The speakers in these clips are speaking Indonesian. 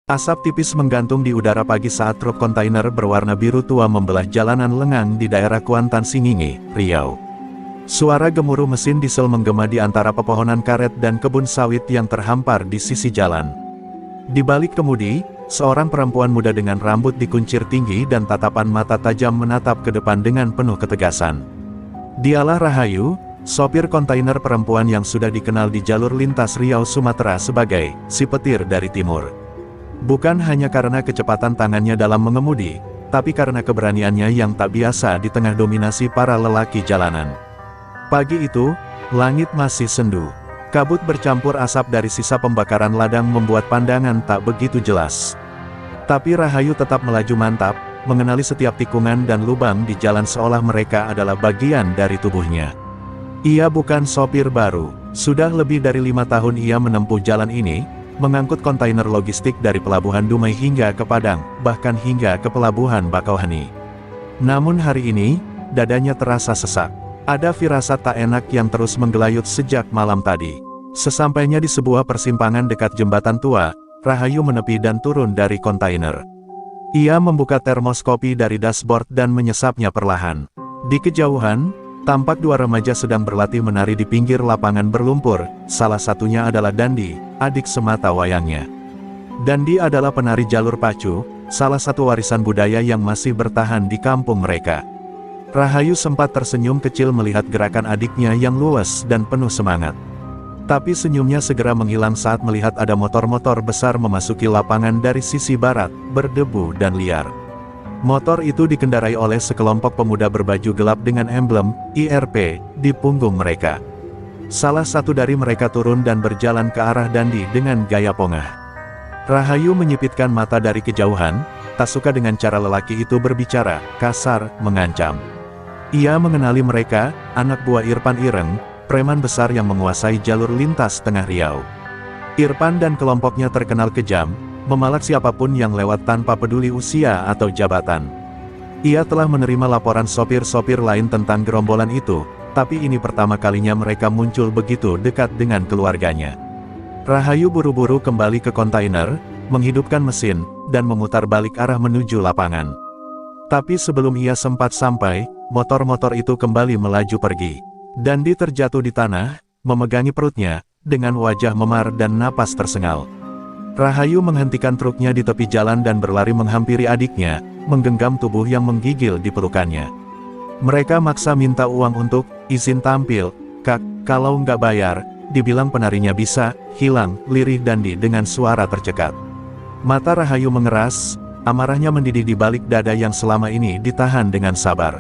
Asap tipis menggantung di udara pagi saat truk kontainer berwarna biru tua membelah jalanan lengang di daerah Kuantan Singingi, Riau. Suara gemuruh mesin diesel menggema di antara pepohonan karet dan kebun sawit yang terhampar di sisi jalan. Di balik kemudi, seorang perempuan muda dengan rambut dikuncir tinggi dan tatapan mata tajam menatap ke depan dengan penuh ketegasan. Dialah Rahayu, sopir kontainer perempuan yang sudah dikenal di jalur lintas Riau Sumatera sebagai si petir dari timur. Bukan hanya karena kecepatan tangannya dalam mengemudi, tapi karena keberaniannya yang tak biasa di tengah dominasi para lelaki jalanan. Pagi itu, langit masih sendu. Kabut bercampur asap dari sisa pembakaran ladang membuat pandangan tak begitu jelas. Tapi Rahayu tetap melaju mantap, mengenali setiap tikungan dan lubang di jalan seolah mereka adalah bagian dari tubuhnya. Ia bukan sopir baru, sudah lebih dari 5 tahun ia menempuh jalan ini, mengangkut kontainer logistik dari Pelabuhan Dumai hingga ke Padang, bahkan hingga ke Pelabuhan Bakauheni. Namun hari ini, dadanya terasa sesak. Ada firasat tak enak yang terus menggelayut sejak malam tadi. Sesampainya di sebuah persimpangan dekat jembatan tua, Rahayu menepi dan turun dari kontainer. Ia membuka termos kopi dari dashboard dan menyesapnya perlahan. Di kejauhan, tampak 2 remaja sedang berlatih menari di pinggir lapangan berlumpur, salah satunya adalah Dandi, adik semata wayangnya. Dandi adalah penari jalur pacu, salah satu warisan budaya yang masih bertahan di kampung mereka. Rahayu sempat tersenyum kecil melihat gerakan adiknya yang luwes dan penuh semangat. Tapi senyumnya segera menghilang saat melihat ada motor-motor besar memasuki lapangan dari sisi barat, berdebu dan liar. Motor itu dikendarai oleh sekelompok pemuda berbaju gelap dengan emblem IRP di punggung mereka. Salah satu dari mereka turun dan berjalan ke arah Dandi dengan gaya pongah. Rahayu menyipitkan mata dari kejauhan, tak suka dengan cara lelaki itu berbicara, kasar, mengancam. Ia mengenali mereka, anak buah Irfan Ireng, preman besar yang menguasai jalur lintas tengah Riau. Irfan dan kelompoknya terkenal kejam, memalak siapapun yang lewat tanpa peduli usia atau jabatan. Ia telah menerima laporan sopir-sopir lain tentang gerombolan itu, tapi ini pertama kalinya mereka muncul begitu dekat dengan keluarganya. Rahayu buru-buru kembali ke kontainer, menghidupkan mesin, dan memutar balik arah menuju lapangan. Tapi sebelum ia sempat sampai, motor-motor itu kembali melaju pergi. Dandi terjatuh di tanah, memegangi perutnya, dengan wajah memar dan napas tersengal. Rahayu menghentikan truknya di tepi jalan dan berlari menghampiri adiknya, menggenggam tubuh yang menggigil di pelukannya. Mereka maksa minta uang untuk izin tampil. Kak, kalau nggak bayar, dibilang penarinya bisa hilang, lirih Dandi dengan suara tercekat. Mata Rahayu mengeras, amarahnya mendidih di balik dada yang selama ini ditahan dengan sabar.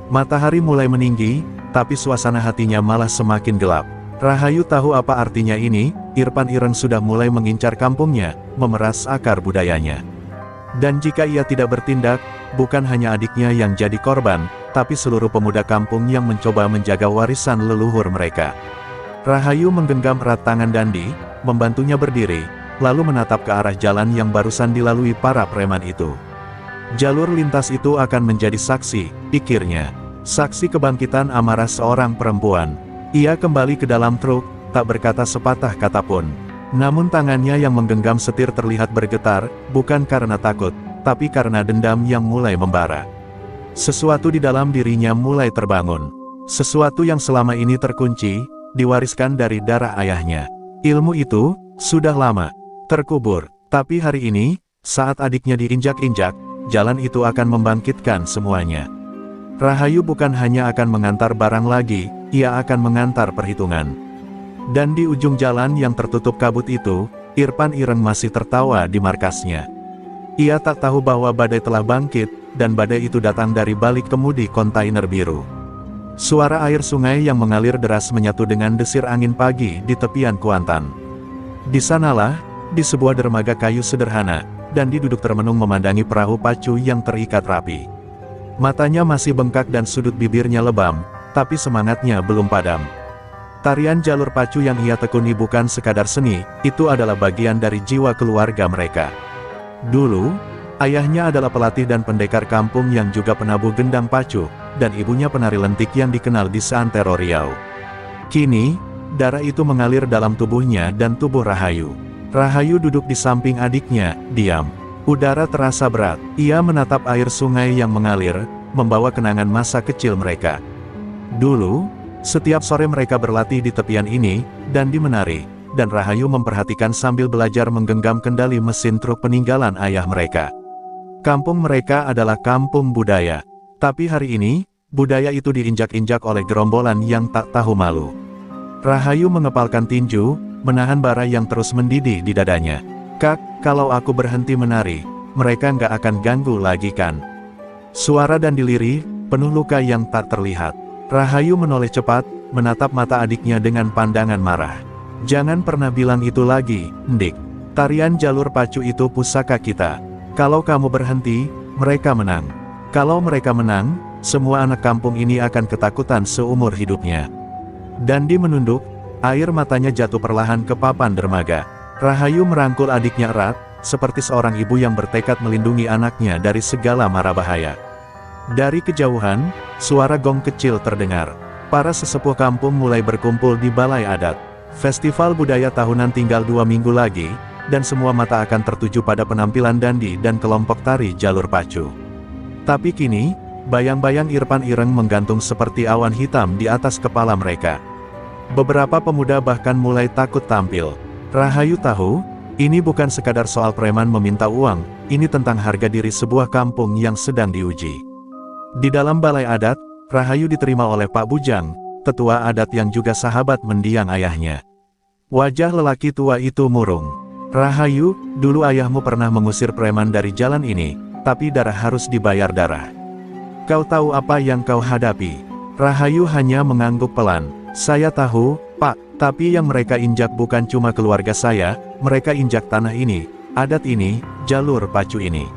Matahari mulai meninggi, tapi suasana hatinya malah semakin gelap. Rahayu tahu apa artinya ini, Irfan Ireng sudah mulai mengincar kampungnya, memeras akar budayanya. Dan jika ia tidak bertindak, bukan hanya adiknya yang jadi korban, tapi seluruh pemuda kampung yang mencoba menjaga warisan leluhur mereka. Rahayu menggenggam erat tangan Dandi, membantunya berdiri, lalu menatap ke arah jalan yang barusan dilalui para preman itu. Jalur lintas itu akan menjadi saksi, pikirnya. Saksi kebangkitan amarah seorang perempuan. Ia kembali ke dalam truk, tak berkata sepatah kata pun. Namun tangannya yang menggenggam setir terlihat bergetar, bukan karena takut, tapi karena dendam yang mulai membara. Sesuatu di dalam dirinya mulai terbangun. Sesuatu yang selama ini terkunci, diwariskan dari darah ayahnya. Ilmu itu, sudah lama terkubur. Tapi hari ini, saat adiknya diinjak-injak, jalan itu akan membangkitkan semuanya. Rahayu bukan hanya akan mengantar barang lagi, ia akan mengantar perhitungan. Dan di ujung jalan yang tertutup kabut itu, Irfan Ireng masih tertawa di markasnya. Ia tak tahu bahwa badai telah bangkit, dan badai itu datang dari balik kemudi kontainer biru. Suara air sungai yang mengalir deras menyatu dengan desir angin pagi di tepian Kuantan. Di sanalah, di sebuah dermaga kayu sederhana, Dandi duduk termenung memandangi perahu pacu yang terikat rapi. Matanya masih bengkak dan sudut bibirnya lebam, tapi semangatnya belum padam. Tarian jalur pacu yang ia tekuni bukan sekadar seni, itu adalah bagian dari jiwa keluarga mereka. Dulu, ayahnya adalah pelatih dan pendekar kampung yang juga penabuh gendang pacu, dan ibunya penari lentik yang dikenal di seantero Riau. Kini, darah itu mengalir dalam tubuhnya dan tubuh Rahayu. Rahayu duduk di samping adiknya, diam. Udara terasa berat. Ia menatap air sungai yang mengalir, membawa kenangan masa kecil mereka. Dulu, setiap sore mereka berlatih di tepian ini, dan di menari, dan Rahayu memperhatikan sambil belajar menggenggam kendali mesin truk peninggalan ayah mereka. Kampung mereka adalah kampung budaya. Tapi hari ini, budaya itu diinjak-injak oleh gerombolan yang tak tahu malu. Rahayu mengepalkan tinju, menahan bara yang terus mendidih di dadanya. Kak, kalau aku berhenti menari, mereka nggak akan ganggu lagi kan? Suara dan diliri, penuh luka yang tak terlihat. Rahayu menoleh cepat, menatap mata adiknya dengan pandangan marah. Jangan pernah bilang itu lagi, Ndik. Tarian jalur pacu itu pusaka kita. Kalau kamu berhenti, mereka menang. Kalau mereka menang, semua anak kampung ini akan ketakutan seumur hidupnya. Dandi menunduk, air matanya jatuh perlahan ke papan dermaga. Rahayu merangkul adiknya erat, seperti seorang ibu yang bertekad melindungi anaknya dari segala mara bahaya. Dari kejauhan, suara gong kecil terdengar. Para sesepuh kampung mulai berkumpul di balai adat. Festival budaya tahunan tinggal 2 minggu lagi, dan semua mata akan tertuju pada penampilan Dandi dan kelompok tari jalur pacu. Tapi kini, bayang-bayang Irfan Ireng menggantung seperti awan hitam di atas kepala mereka. Beberapa pemuda bahkan mulai takut tampil. Rahayu tahu, ini bukan sekadar soal preman meminta uang, ini tentang harga diri sebuah kampung yang sedang diuji. Di dalam balai adat, Rahayu diterima oleh Pak Bujang, tetua adat yang juga sahabat mendiang ayahnya. Wajah lelaki tua itu murung. Rahayu, dulu ayahmu pernah mengusir preman dari jalan ini, tapi darah harus dibayar darah. Kau tahu apa yang kau hadapi? Rahayu hanya mengangguk pelan. Saya tahu, Pak, tapi yang mereka injak bukan cuma keluarga saya, mereka injak tanah ini, adat ini, jalur pacu ini.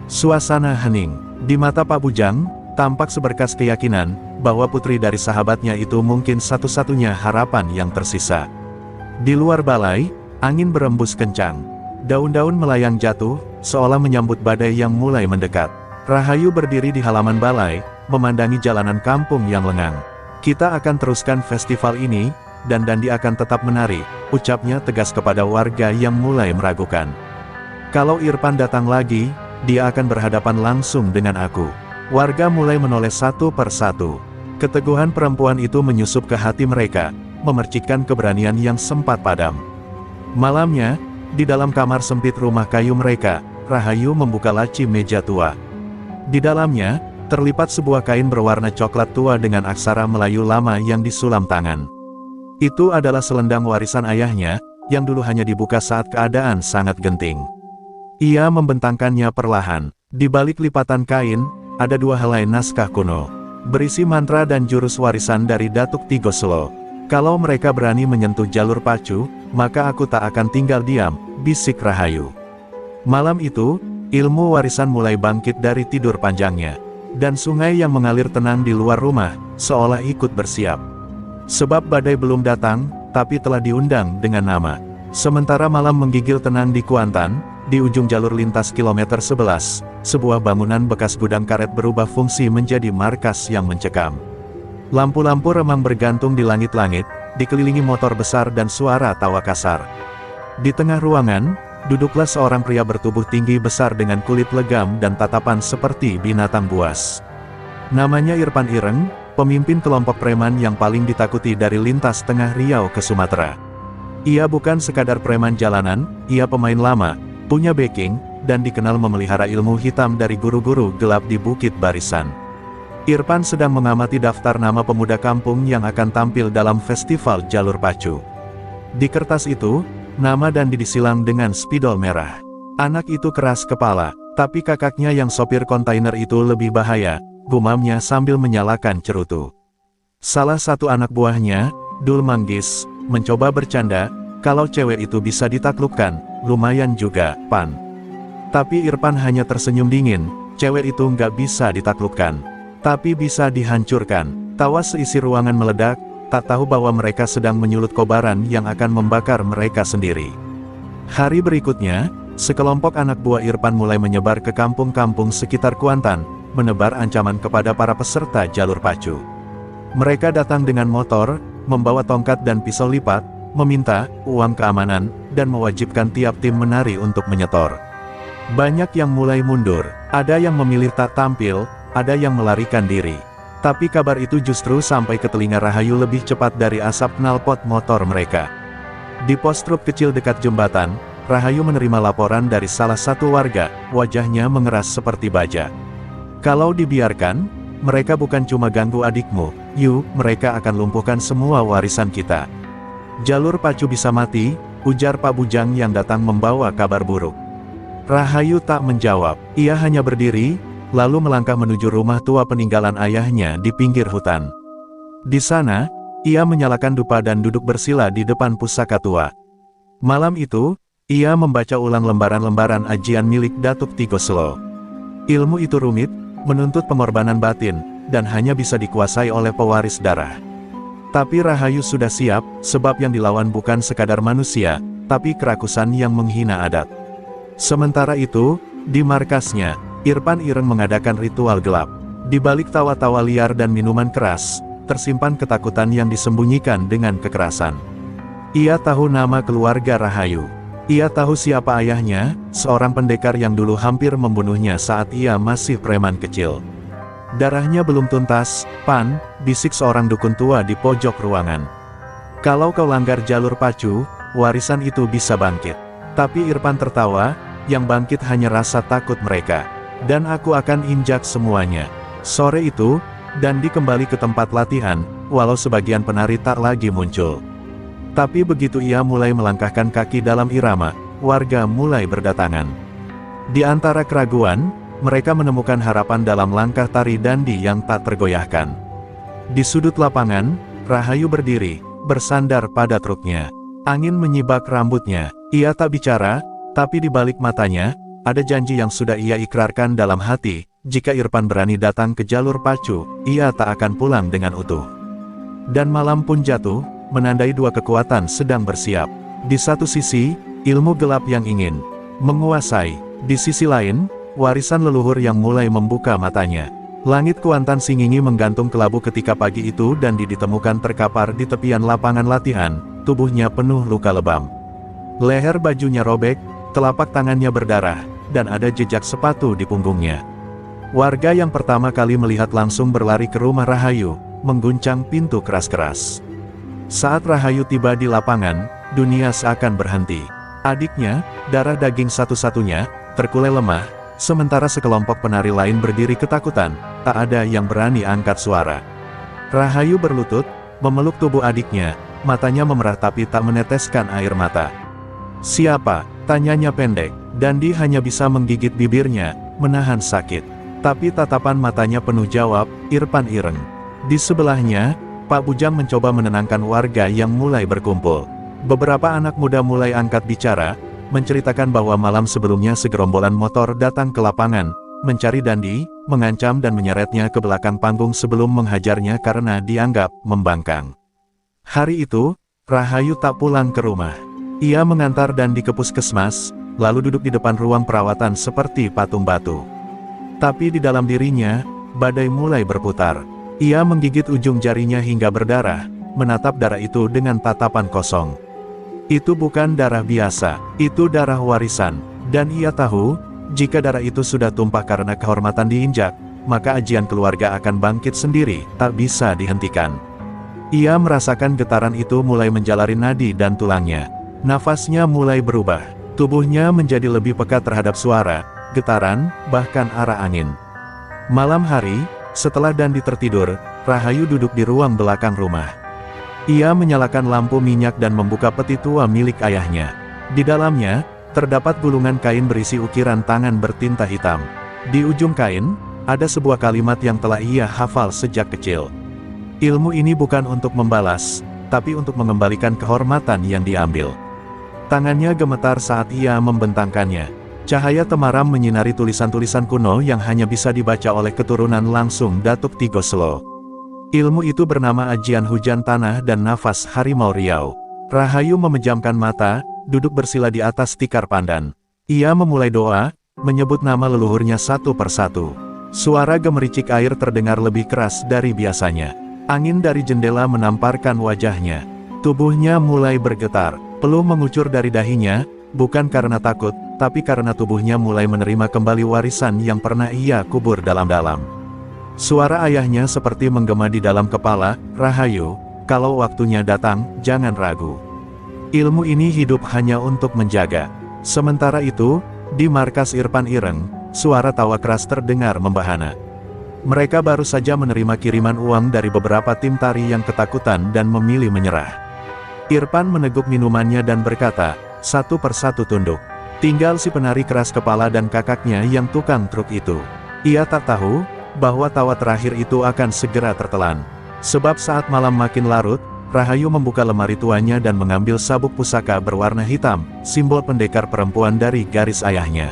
Suasana hening. Di mata Pak Bujang, tampak seberkas keyakinan, bahwa putri dari sahabatnya itu mungkin satu-satunya harapan yang tersisa. Di luar balai, angin berembus kencang. Daun-daun melayang jatuh, seolah menyambut badai yang mulai mendekat. Rahayu berdiri di halaman balai, memandangi jalanan kampung yang lengang. Kita akan teruskan festival ini, dan Dandi akan tetap menari, ucapnya tegas kepada warga yang mulai meragukan. Kalau Irfan datang lagi, dia akan berhadapan langsung dengan aku. Warga mulai menoleh satu persatu. Keteguhan perempuan itu menyusup ke hati mereka, memercikkan keberanian yang sempat padam. Malamnya, di dalam kamar sempit rumah kayu mereka, Rahayu membuka laci meja tua. Di dalamnya, terlipat sebuah kain berwarna coklat tua dengan aksara Melayu lama yang disulam tangan. Itu adalah selendang warisan ayahnya, yang dulu hanya dibuka saat keadaan sangat genting. Ia membentangkannya perlahan. Di balik lipatan kain, ada 2 helai naskah kuno, berisi mantra dan jurus warisan dari Datuk Tigoslo. Kalau mereka berani menyentuh jalur pacu, maka aku tak akan tinggal diam, bisik Rahayu. Malam itu, ilmu warisan mulai bangkit dari tidur panjangnya. Dan sungai yang mengalir tenang di luar rumah, seolah ikut bersiap. Sebab badai belum datang, tapi telah diundang dengan nama. Sementara malam menggigil tenang di Kuantan, di ujung jalur lintas kilometer 11, sebuah bangunan bekas gudang karet berubah fungsi menjadi markas yang mencekam. Lampu-lampu remang bergantung di langit-langit, dikelilingi motor besar dan suara tawa kasar. Di tengah ruangan, duduklah seorang pria bertubuh tinggi besar dengan kulit legam dan tatapan seperti binatang buas. Namanya Irfan Ireng, pemimpin kelompok preman yang paling ditakuti dari lintas tengah Riau ke Sumatera. Ia bukan sekadar preman jalanan, ia pemain lama, punya backing, dan dikenal memelihara ilmu hitam dari guru-guru gelap di Bukit Barisan. Irfan sedang mengamati daftar nama pemuda kampung yang akan tampil dalam festival jalur pacu. Di kertas itu, nama Dandi disilang dengan spidol merah. Anak itu keras kepala, tapi kakaknya yang sopir kontainer itu lebih bahaya, gumamnya sambil menyalakan cerutu. Salah satu anak buahnya, Dul Manggis, mencoba bercanda, kalau cewek itu bisa ditaklukkan, lumayan juga, Pan. Tapi Irfan hanya tersenyum dingin, cewek itu nggak bisa ditaklukkan. Tapi bisa dihancurkan. Tawa seisi ruangan meledak, tak tahu bahwa mereka sedang menyulut kobaran yang akan membakar mereka sendiri. Hari berikutnya, sekelompok anak buah Irfan mulai menyebar ke kampung-kampung sekitar Kuantan, menebar ancaman kepada para peserta jalur pacu. Mereka datang dengan motor, membawa tongkat dan pisau lipat, meminta uang keamanan, dan mewajibkan tiap tim menari untuk menyetor. Banyak yang mulai mundur, ada yang memilih tak tampil, ada yang melarikan diri. Tapi kabar itu justru sampai ke telinga Rahayu lebih cepat dari asap knalpot motor mereka. Di pos truk kecil dekat jembatan, Rahayu menerima laporan dari salah satu warga, wajahnya mengeras seperti baja. Kalau dibiarkan, mereka bukan cuma ganggu adikmu, mereka akan lumpuhkan semua warisan kita. Jalur pacu bisa mati, ujar Pak Bujang yang datang membawa kabar buruk. Rahayu tak menjawab, ia hanya berdiri, lalu melangkah menuju rumah tua peninggalan ayahnya di pinggir hutan. Di sana, ia menyalakan dupa dan duduk bersila di depan pusaka tua. Malam itu, ia membaca ulang lembaran-lembaran ajian milik Datuk Tigoslo. Ilmu itu rumit, menuntut pengorbanan batin, dan hanya bisa dikuasai oleh pewaris darah. Tapi Rahayu sudah siap, sebab yang dilawan bukan sekadar manusia, tapi kerakusan yang menghina adat. Sementara itu, di markasnya, Irfan Ireng mengadakan ritual gelap. Di balik tawa-tawa liar dan minuman keras, tersimpan ketakutan yang disembunyikan dengan kekerasan. Ia tahu nama keluarga Rahayu. Ia tahu siapa ayahnya, seorang pendekar yang dulu hampir membunuhnya saat ia masih preman kecil. Darahnya belum tuntas, Pan, bisik seorang dukun tua di pojok ruangan. Kalau kau langgar jalur pacu, warisan itu bisa bangkit. Tapi Irfan tertawa, yang bangkit hanya rasa takut mereka. Dan aku akan injak semuanya. Sore itu, Dandi kembali ke tempat latihan, walau sebagian penari tak lagi muncul. Tapi begitu ia mulai melangkahkan kaki dalam irama, warga mulai berdatangan. Di antara keraguan, mereka menemukan harapan dalam langkah tari Dandi yang tak tergoyahkan. Di sudut lapangan, Rahayu berdiri, bersandar pada truknya. Angin menyibak rambutnya, ia tak bicara, tapi di balik matanya, ada janji yang sudah ia ikrarkan dalam hati, jika Irfan berani datang ke jalur pacu, ia tak akan pulang dengan utuh. Dan malam pun jatuh, menandai dua kekuatan sedang bersiap. Di satu sisi, ilmu gelap yang ingin menguasai. Di sisi lain, warisan leluhur yang mulai membuka matanya. Langit Kuantan Singingi menggantung kelabu ketika pagi itu dan ditemukan terkapar di tepian lapangan latihan, tubuhnya penuh luka lebam. Leher bajunya robek, telapak tangannya berdarah, dan ada jejak sepatu di punggungnya. Warga yang pertama kali melihat langsung berlari ke rumah Rahayu, mengguncang pintu keras-keras. Saat Rahayu tiba di lapangan, dunia seakan berhenti. Adiknya, darah daging satu-satunya, terkulai lemah, sementara sekelompok penari lain berdiri ketakutan, tak ada yang berani angkat suara. Rahayu berlutut, memeluk tubuh adiknya, matanya memerah tapi tak meneteskan air mata. Siapa? Tanyanya pendek, Dandi hanya bisa menggigit bibirnya, menahan sakit. Tapi tatapan matanya penuh jawab, Irfan Ireng. Di sebelahnya, Pak Bujang mencoba menenangkan warga yang mulai berkumpul. Beberapa anak muda mulai angkat bicara, menceritakan bahwa malam sebelumnya segerombolan motor datang ke lapangan, mencari Dandi, mengancam dan menyeretnya ke belakang panggung sebelum menghajarnya karena dianggap membangkang. Hari itu, Rahayu tak pulang ke rumah. Ia mengantar Dandi ke puskesmas, lalu duduk di depan ruang perawatan seperti patung batu. Tapi di dalam dirinya, badai mulai berputar. Ia menggigit ujung jarinya hingga berdarah, menatap darah itu dengan tatapan kosong. Itu bukan darah biasa, itu darah warisan. Dan ia tahu, jika darah itu sudah tumpah karena kehormatan diinjak, maka ajian keluarga akan bangkit sendiri, tak bisa dihentikan. Ia merasakan getaran itu mulai menjalari nadi dan tulangnya. Nafasnya mulai berubah, tubuhnya menjadi lebih peka terhadap suara, getaran, bahkan arah angin. Malam hari, setelah Dandi tertidur, Rahayu duduk di ruang belakang rumah. Ia menyalakan lampu minyak dan membuka peti tua milik ayahnya. Di dalamnya, terdapat gulungan kain berisi ukiran tangan bertinta hitam. Di ujung kain, ada sebuah kalimat yang telah ia hafal sejak kecil. Ilmu ini bukan untuk membalas, tapi untuk mengembalikan kehormatan yang diambil. Tangannya gemetar saat ia membentangkannya. Cahaya temaram menyinari tulisan-tulisan kuno yang hanya bisa dibaca oleh keturunan langsung Datuk Tigoslo. Ilmu itu bernama Ajian Hujan Tanah dan Nafas Harimau Riau. Rahayu memejamkan mata, duduk bersila di atas tikar pandan. Ia memulai doa, menyebut nama leluhurnya satu persatu. Suara gemericik air terdengar lebih keras dari biasanya. Angin dari jendela menamparkan wajahnya. Tubuhnya mulai bergetar, peluh mengucur dari dahinya, bukan karena takut, tapi karena tubuhnya mulai menerima kembali warisan yang pernah ia kubur dalam-dalam. Suara ayahnya seperti menggema di dalam kepala, "Rahayu, kalau waktunya datang, jangan ragu. Ilmu ini hidup hanya untuk menjaga." Sementara itu, di markas Irfan Ireng, suara tawa keras terdengar membahana. Mereka baru saja menerima kiriman uang dari beberapa tim tari yang ketakutan dan memilih menyerah. Irfan meneguk minumannya dan berkata, "Satu persatu tunduk. Tinggal si penari keras kepala dan kakaknya yang tukang truk itu." Ia tak tahu bahwa tawa terakhir itu akan segera tertelan. Sebab saat malam makin larut, Rahayu membuka lemari tuanya dan mengambil sabuk pusaka berwarna hitam, simbol pendekar perempuan dari garis ayahnya.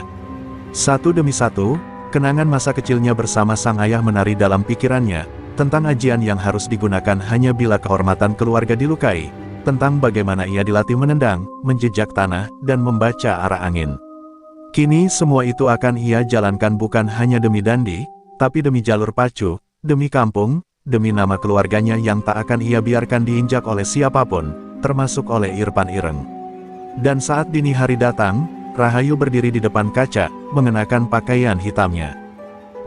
Satu demi satu, kenangan masa kecilnya bersama sang ayah menari dalam pikirannya, tentang ajian yang harus digunakan hanya bila kehormatan keluarga dilukai, tentang bagaimana ia dilatih menendang, menjejak tanah, dan membaca arah angin. Kini semua itu akan ia jalankan bukan hanya demi Dandi, tapi demi jalur pacu, demi kampung, demi nama keluarganya yang tak akan ia biarkan diinjak oleh siapapun, termasuk oleh Irfan Ireng. Dan saat dini hari datang, Rahayu berdiri di depan kaca, mengenakan pakaian hitamnya,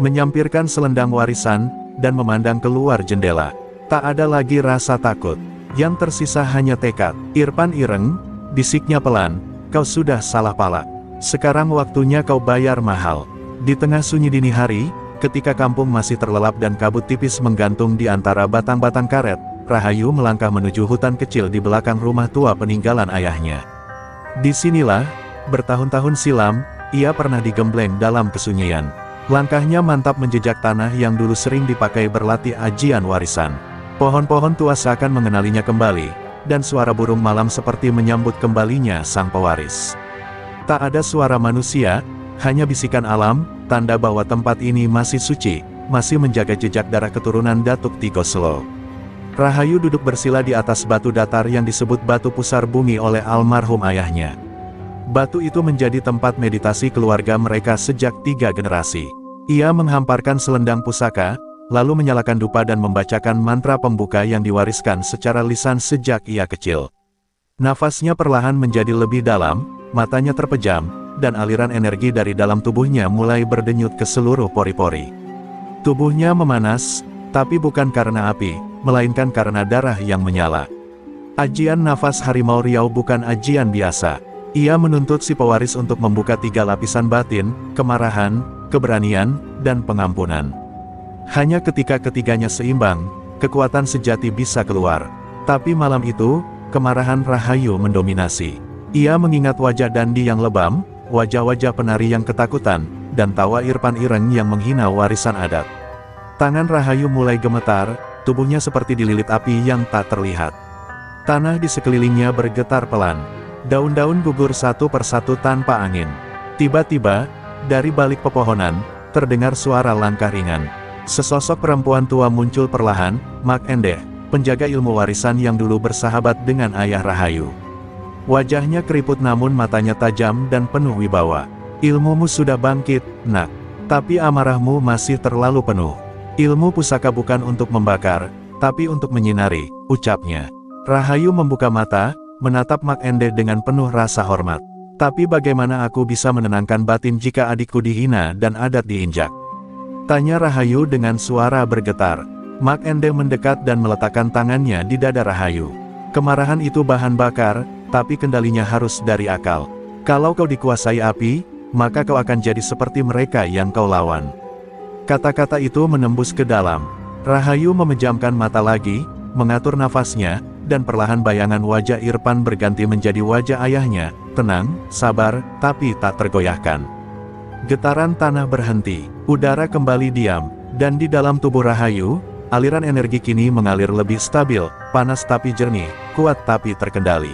menyampirkan selendang warisan, dan memandang keluar jendela. Tak ada lagi rasa takut, yang tersisa hanya tekad. "Irfan Ireng," bisiknya pelan, "kau sudah salah pala. Sekarang waktunya kau bayar mahal." Di tengah sunyi dini hari, ketika kampung masih terlelap dan kabut tipis menggantung di antara batang-batang karet, Rahayu melangkah menuju hutan kecil di belakang rumah tua peninggalan ayahnya. Disinilah, bertahun-tahun silam, ia pernah digembleng dalam kesunyian. Langkahnya mantap menjejak tanah yang dulu sering dipakai berlatih ajian warisan. Pohon-pohon tua seakan mengenalinya kembali, dan suara burung malam seperti menyambut kembalinya sang pewaris. Tak ada suara manusia, hanya bisikan alam, tanda bahwa tempat ini masih suci, masih menjaga jejak darah keturunan Datuk Tigo Selo. Rahayu duduk bersila di atas batu datar yang disebut batu pusar bumi oleh almarhum ayahnya. Batu itu menjadi tempat meditasi keluarga mereka sejak 3 generasi. Ia menghamparkan selendang pusaka, lalu menyalakan dupa dan membacakan mantra pembuka yang diwariskan secara lisan sejak ia kecil. Nafasnya perlahan menjadi lebih dalam, matanya terpejam, dan aliran energi dari dalam tubuhnya mulai berdenyut ke seluruh pori-pori. Tubuhnya memanas, tapi bukan karena api, melainkan karena darah yang menyala. Ajian nafas harimau riau bukan ajian biasa. Ia menuntut si pewaris untuk membuka 3 lapisan batin, kemarahan, keberanian, dan pengampunan. Hanya ketika ketiganya seimbang, kekuatan sejati bisa keluar. Tapi malam itu, kemarahan Rahayu mendominasi. Ia mengingat wajah Dandi yang lebam, wajah-wajah penari yang ketakutan, dan tawa Irfan Ireng yang menghina warisan adat. Tangan Rahayu mulai gemetar, tubuhnya seperti dililit api yang tak terlihat. Tanah di sekelilingnya bergetar pelan. Daun-daun gugur satu persatu tanpa angin. Tiba-tiba, dari balik pepohonan, terdengar suara langkah ringan. Sesosok perempuan tua muncul perlahan, Mak Endeh, penjaga ilmu warisan yang dulu bersahabat dengan ayah Rahayu. Wajahnya keriput namun matanya tajam dan penuh wibawa. "Ilmumu sudah bangkit, Nak. Tapi amarahmu masih terlalu penuh. Ilmu pusaka bukan untuk membakar, tapi untuk menyinari," ucapnya. Rahayu membuka mata, menatap Mak Endeh dengan penuh rasa hormat. "Tapi bagaimana aku bisa menenangkan batin jika adikku dihina dan adat diinjak?" tanya Rahayu dengan suara bergetar. Mak Endeh mendekat dan meletakkan tangannya di dada Rahayu. "Kemarahan itu bahan bakar, tapi kendalinya harus dari akal. Kalau kau dikuasai api, maka kau akan jadi seperti mereka yang kau lawan." Kata-kata itu menembus ke dalam. Rahayu memejamkan mata lagi, mengatur nafasnya, dan perlahan bayangan wajah Irfan berganti menjadi wajah ayahnya, tenang, sabar, tapi tak tergoyahkan. Getaran tanah berhenti, udara kembali diam, dan di dalam tubuh Rahayu, aliran energi kini mengalir lebih stabil, panas tapi jernih, kuat tapi terkendali.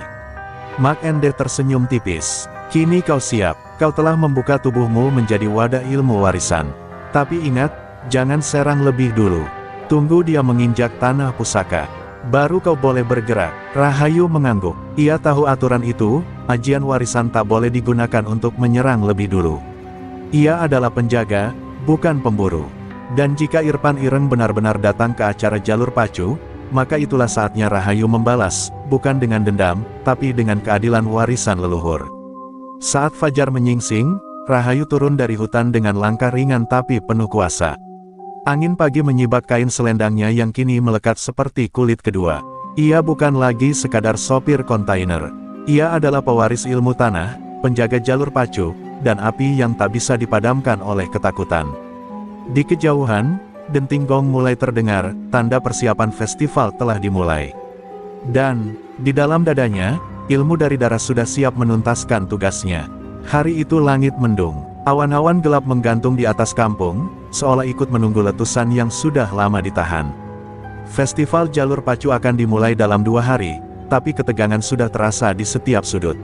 Mak Endeh tersenyum tipis. "Kini kau siap, kau telah membuka tubuhmu menjadi wadah ilmu warisan. Tapi ingat, jangan serang lebih dulu. Tunggu dia menginjak tanah pusaka. Baru kau boleh bergerak." Rahayu mengangguk. Ia tahu aturan itu, ajian warisan tak boleh digunakan untuk menyerang lebih dulu. Ia adalah penjaga, bukan pemburu. Dan jika Irfan Ireng benar-benar datang ke acara jalur pacu, maka itulah saatnya Rahayu membalas, bukan dengan dendam, tapi dengan keadilan warisan leluhur. Saat fajar menyingsing, Rahayu turun dari hutan dengan langkah ringan tapi penuh kuasa. Angin pagi menyibak kain selendangnya yang kini melekat seperti kulit kedua. Ia bukan lagi sekadar sopir kontainer. Ia adalah pewaris ilmu tanah, penjaga jalur pacu, dan api yang tak bisa dipadamkan oleh ketakutan. Di kejauhan, denting gong mulai terdengar, tanda persiapan festival telah dimulai. Dan, di dalam dadanya, ilmu dari darah sudah siap menuntaskan tugasnya. Hari itu langit mendung, awan-awan gelap menggantung di atas kampung, seolah ikut menunggu letusan yang sudah lama ditahan. Festival jalur pacu akan dimulai dalam 2 hari, tapi ketegangan sudah terasa di setiap sudut.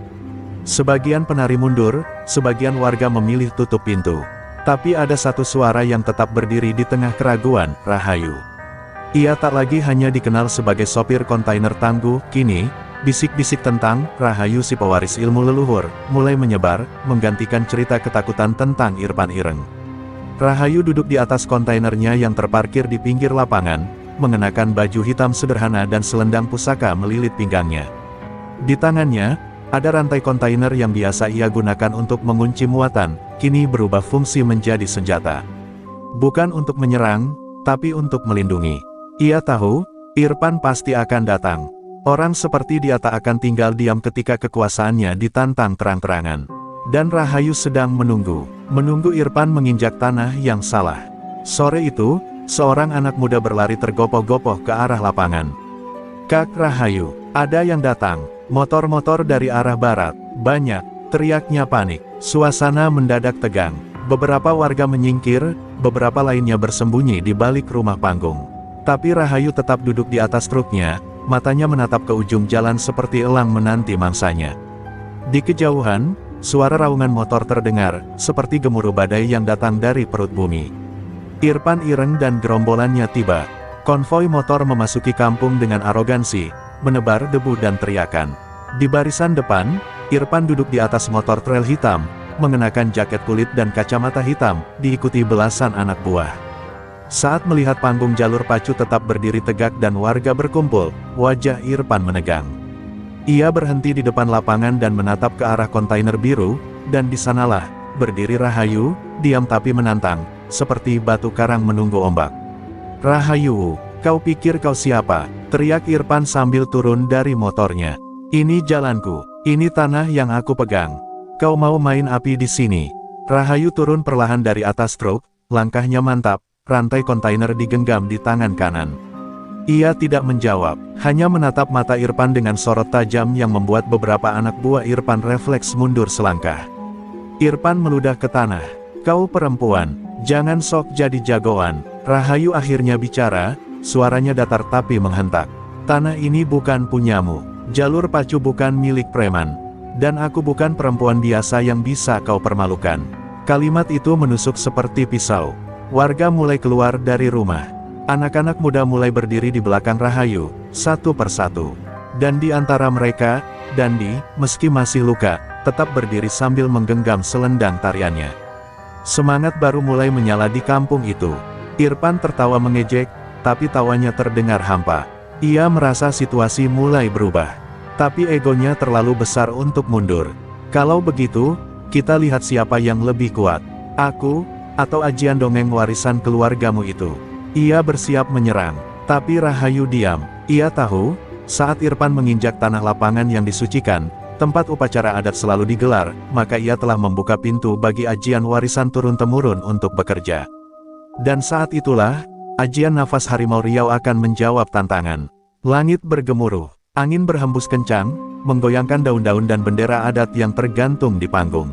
Sebagian penari mundur, sebagian warga memilih tutup pintu. Tapi ada satu suara yang tetap berdiri di tengah keraguan, Rahayu. Ia tak lagi hanya dikenal sebagai sopir kontainer tangguh, kini, bisik-bisik tentang Rahayu si pewaris ilmu leluhur, mulai menyebar, menggantikan cerita ketakutan tentang Irfan Ireng. Rahayu duduk di atas kontainernya yang terparkir di pinggir lapangan, mengenakan baju hitam sederhana dan selendang pusaka melilit pinggangnya. Di tangannya, ada rantai kontainer yang biasa ia gunakan untuk mengunci muatan, kini berubah fungsi menjadi senjata. Bukan untuk menyerang, tapi untuk melindungi. Ia tahu, Irfan pasti akan datang. Orang seperti dia tak akan tinggal diam ketika kekuasaannya ditantang terang-terangan. Dan Rahayu sedang menunggu Irfan menginjak tanah yang salah. Sore itu, seorang anak muda berlari tergopoh-gopoh ke arah lapangan. "Kak Rahayu, ada yang datang." Motor-motor dari arah barat, banyak, teriaknya panik. Suasana mendadak tegang. Beberapa warga menyingkir, beberapa lainnya bersembunyi di balik rumah panggung. Tapi Rahayu tetap duduk di atas truknya, matanya menatap ke ujung jalan seperti elang menanti mangsanya. Di kejauhan, suara raungan motor terdengar, seperti gemuruh badai yang datang dari perut bumi. Irfan Ireng dan gerombolannya tiba. Konvoi motor memasuki kampung dengan arogansi, menebar debu dan teriakan. Di barisan depan, Irfan duduk di atas motor trail hitam, mengenakan jaket kulit dan kacamata hitam, diikuti belasan anak buah. Saat melihat panggung jalur pacu tetap berdiri tegak dan warga berkumpul, wajah Irfan menegang. Ia berhenti di depan lapangan dan menatap ke arah kontainer biru, dan di sanalah, berdiri Rahayu, diam tapi menantang, seperti batu karang menunggu ombak. "Rahayu, kau pikir kau siapa?" teriak Irfan sambil turun dari motornya. "Ini jalanku, ini tanah yang aku pegang. Kau mau main api di sini?" Rahayu turun perlahan dari atas truk, langkahnya mantap, rantai kontainer digenggam di tangan kanan. Ia tidak menjawab, hanya menatap mata Irfan dengan sorot tajam yang membuat beberapa anak buah Irfan refleks mundur selangkah. Irfan meludah ke tanah. "Kau perempuan, jangan sok jadi jagoan." Rahayu akhirnya bicara, suaranya datar tapi menghentak. "Tanah ini bukan punyamu. Jalur pacu bukan milik preman. Dan aku bukan perempuan biasa yang bisa kau permalukan." Kalimat itu menusuk seperti pisau. Warga mulai keluar dari rumah. Anak-anak muda mulai berdiri di belakang Rahayu, satu persatu. Dan di antara mereka, Dandi, meski masih luka, tetap berdiri sambil menggenggam selendang tariannya. Semangat baru mulai menyala di kampung itu. Irfan tertawa mengejek, tapi tawanya terdengar hampa. Ia merasa situasi mulai berubah. Tapi egonya terlalu besar untuk mundur. "Kalau begitu, kita lihat siapa yang lebih kuat. Aku, atau ajian dongeng warisan keluargamu itu." Ia bersiap menyerang. Tapi Rahayu diam. Ia tahu, saat Irfan menginjak tanah lapangan yang disucikan, tempat upacara adat selalu digelar, maka ia telah membuka pintu bagi ajian warisan turun-temurun untuk bekerja. Dan saat itulah, ajian nafas harimau Riau akan menjawab tantangan. Langit bergemuruh, angin berhembus kencang, menggoyangkan daun-daun dan bendera adat yang tergantung di panggung.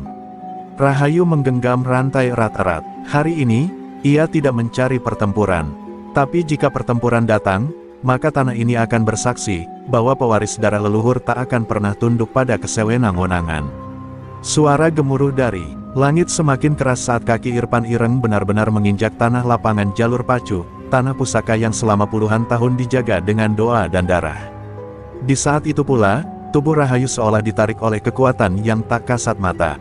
Rahayu menggenggam rantai erat-erat. Hari ini, ia tidak mencari pertempuran. Tapi jika pertempuran datang, maka tanah ini akan bersaksi, bahwa pewaris darah leluhur tak akan pernah tunduk pada kesewenang-wenangan. Suara gemuruh dari langit semakin keras saat kaki Irfan Ireng benar-benar menginjak tanah lapangan jalur pacu, tanah pusaka yang selama puluhan tahun dijaga dengan doa dan darah. Di saat itu pula, tubuh Rahayu seolah ditarik oleh kekuatan yang tak kasat mata.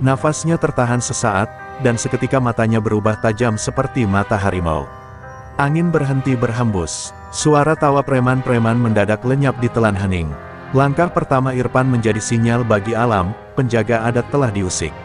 Nafasnya tertahan sesaat, dan seketika matanya berubah tajam seperti mata harimau. Angin berhenti berhembus. Suara tawa preman-preman mendadak lenyap di telan hening. Langkah pertama Irfan menjadi sinyal bagi alam, penjaga adat telah diusik.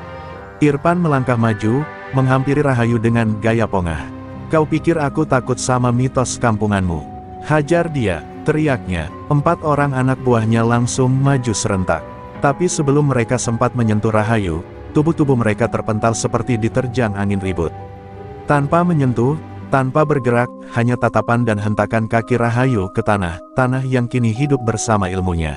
Irfan melangkah maju, menghampiri Rahayu dengan gaya pongah. "Kau pikir aku takut sama mitos kampunganmu? Hajar dia!" teriaknya. 4 orang anak buahnya langsung maju serentak. Tapi sebelum mereka sempat menyentuh Rahayu, tubuh-tubuh mereka terpental seperti diterjang angin ribut. Tanpa menyentuh, tanpa bergerak, hanya tatapan dan hentakan kaki Rahayu ke tanah yang kini hidup bersama ilmunya.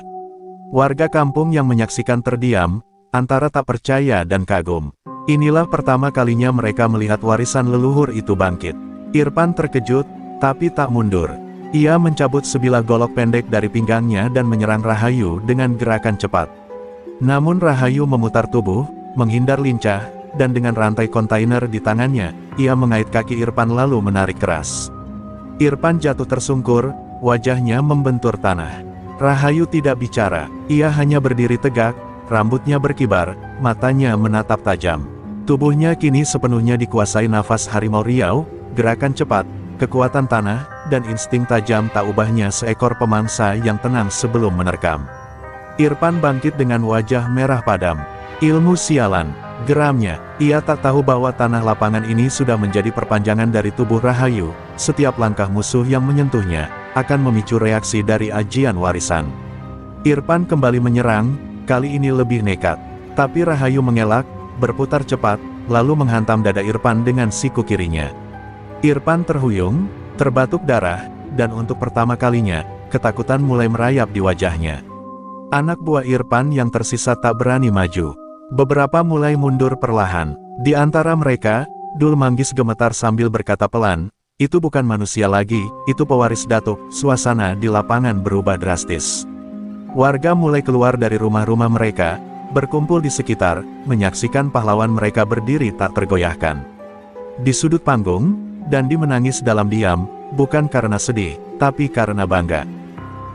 Warga kampung yang menyaksikan terdiam, antara tak percaya dan kagum. Inilah pertama kalinya mereka melihat warisan leluhur itu bangkit. Irfan terkejut, tapi tak mundur. Ia mencabut sebilah golok pendek dari pinggangnya dan menyerang Rahayu dengan gerakan cepat. Namun Rahayu memutar tubuh, menghindar lincah, dan dengan rantai kontainer di tangannya, ia mengait kaki Irfan lalu menarik keras. Irfan jatuh tersungkur, wajahnya membentur tanah. Rahayu tidak bicara, ia hanya berdiri tegak, rambutnya berkibar, matanya menatap tajam. Tubuhnya kini sepenuhnya dikuasai nafas harimau Riau, gerakan cepat, kekuatan tanah, dan insting tajam tak ubahnya seekor pemangsa yang tenang sebelum menerkam. Irfan bangkit dengan wajah merah padam. "Ilmu sialan!" geramnya. Ia tak tahu bahwa tanah lapangan ini sudah menjadi perpanjangan dari tubuh Rahayu. Setiap langkah musuh yang menyentuhnya, akan memicu reaksi dari ajian warisan. Irfan kembali menyerang, kali ini lebih nekat. Tapi Rahayu mengelak, berputar cepat, lalu menghantam dada Irfan dengan siku kirinya. Irfan terhuyung, terbatuk darah, dan untuk pertama kalinya, ketakutan mulai merayap di wajahnya. Anak buah Irfan yang tersisa tak berani maju. Beberapa mulai mundur perlahan. Di antara mereka, Dul Manggis gemetar sambil berkata pelan, "Itu bukan manusia lagi, itu pewaris Datuk." Suasana di lapangan berubah drastis. Warga mulai keluar dari rumah-rumah mereka, berkumpul di sekitar, menyaksikan pahlawan mereka berdiri tak tergoyahkan. Di sudut panggung, Dandi menangis dalam diam, bukan karena sedih, tapi karena bangga.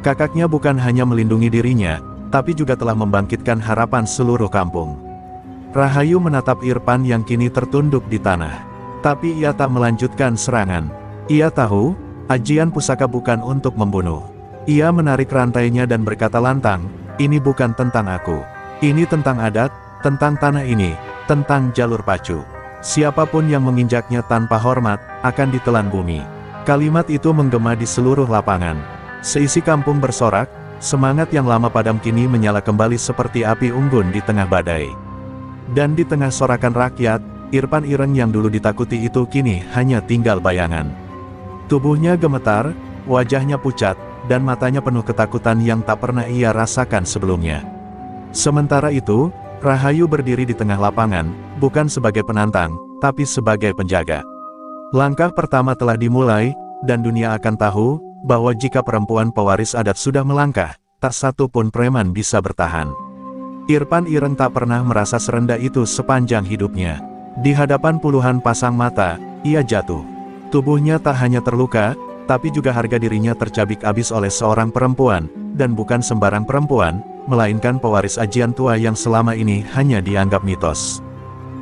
Kakaknya bukan hanya melindungi dirinya, tapi juga telah membangkitkan harapan seluruh kampung. Rahayu menatap Irfan yang kini tertunduk di tanah. Tapi ia tak melanjutkan serangan. Ia tahu, ajian pusaka bukan untuk membunuh. Ia menarik rantainya dan berkata lantang, "Ini bukan tentang aku. Ini tentang adat, tentang tanah ini, tentang jalur pacu. Siapapun yang menginjaknya tanpa hormat, akan ditelan bumi." Kalimat itu menggema di seluruh lapangan. Seisi kampung bersorak, semangat yang lama padam kini menyala kembali seperti api unggun di tengah badai. Dan di tengah sorakan rakyat, Irfan Ireng yang dulu ditakuti itu kini hanya tinggal bayangan. Tubuhnya gemetar, wajahnya pucat, dan matanya penuh ketakutan yang tak pernah ia rasakan sebelumnya. Sementara itu, Rahayu berdiri di tengah lapangan, bukan sebagai penantang, tapi sebagai penjaga. Langkah pertama telah dimulai, dan dunia akan tahu, bahwa jika perempuan pewaris adat sudah melangkah, tak satu pun preman bisa bertahan. Irfan Ireng tak pernah merasa serendah itu sepanjang hidupnya. Di hadapan puluhan pasang mata, ia jatuh. Tubuhnya tak hanya terluka, tapi juga harga dirinya tercabik habis oleh seorang perempuan, dan bukan sembarang perempuan, melainkan pewaris ajian tua yang selama ini hanya dianggap mitos.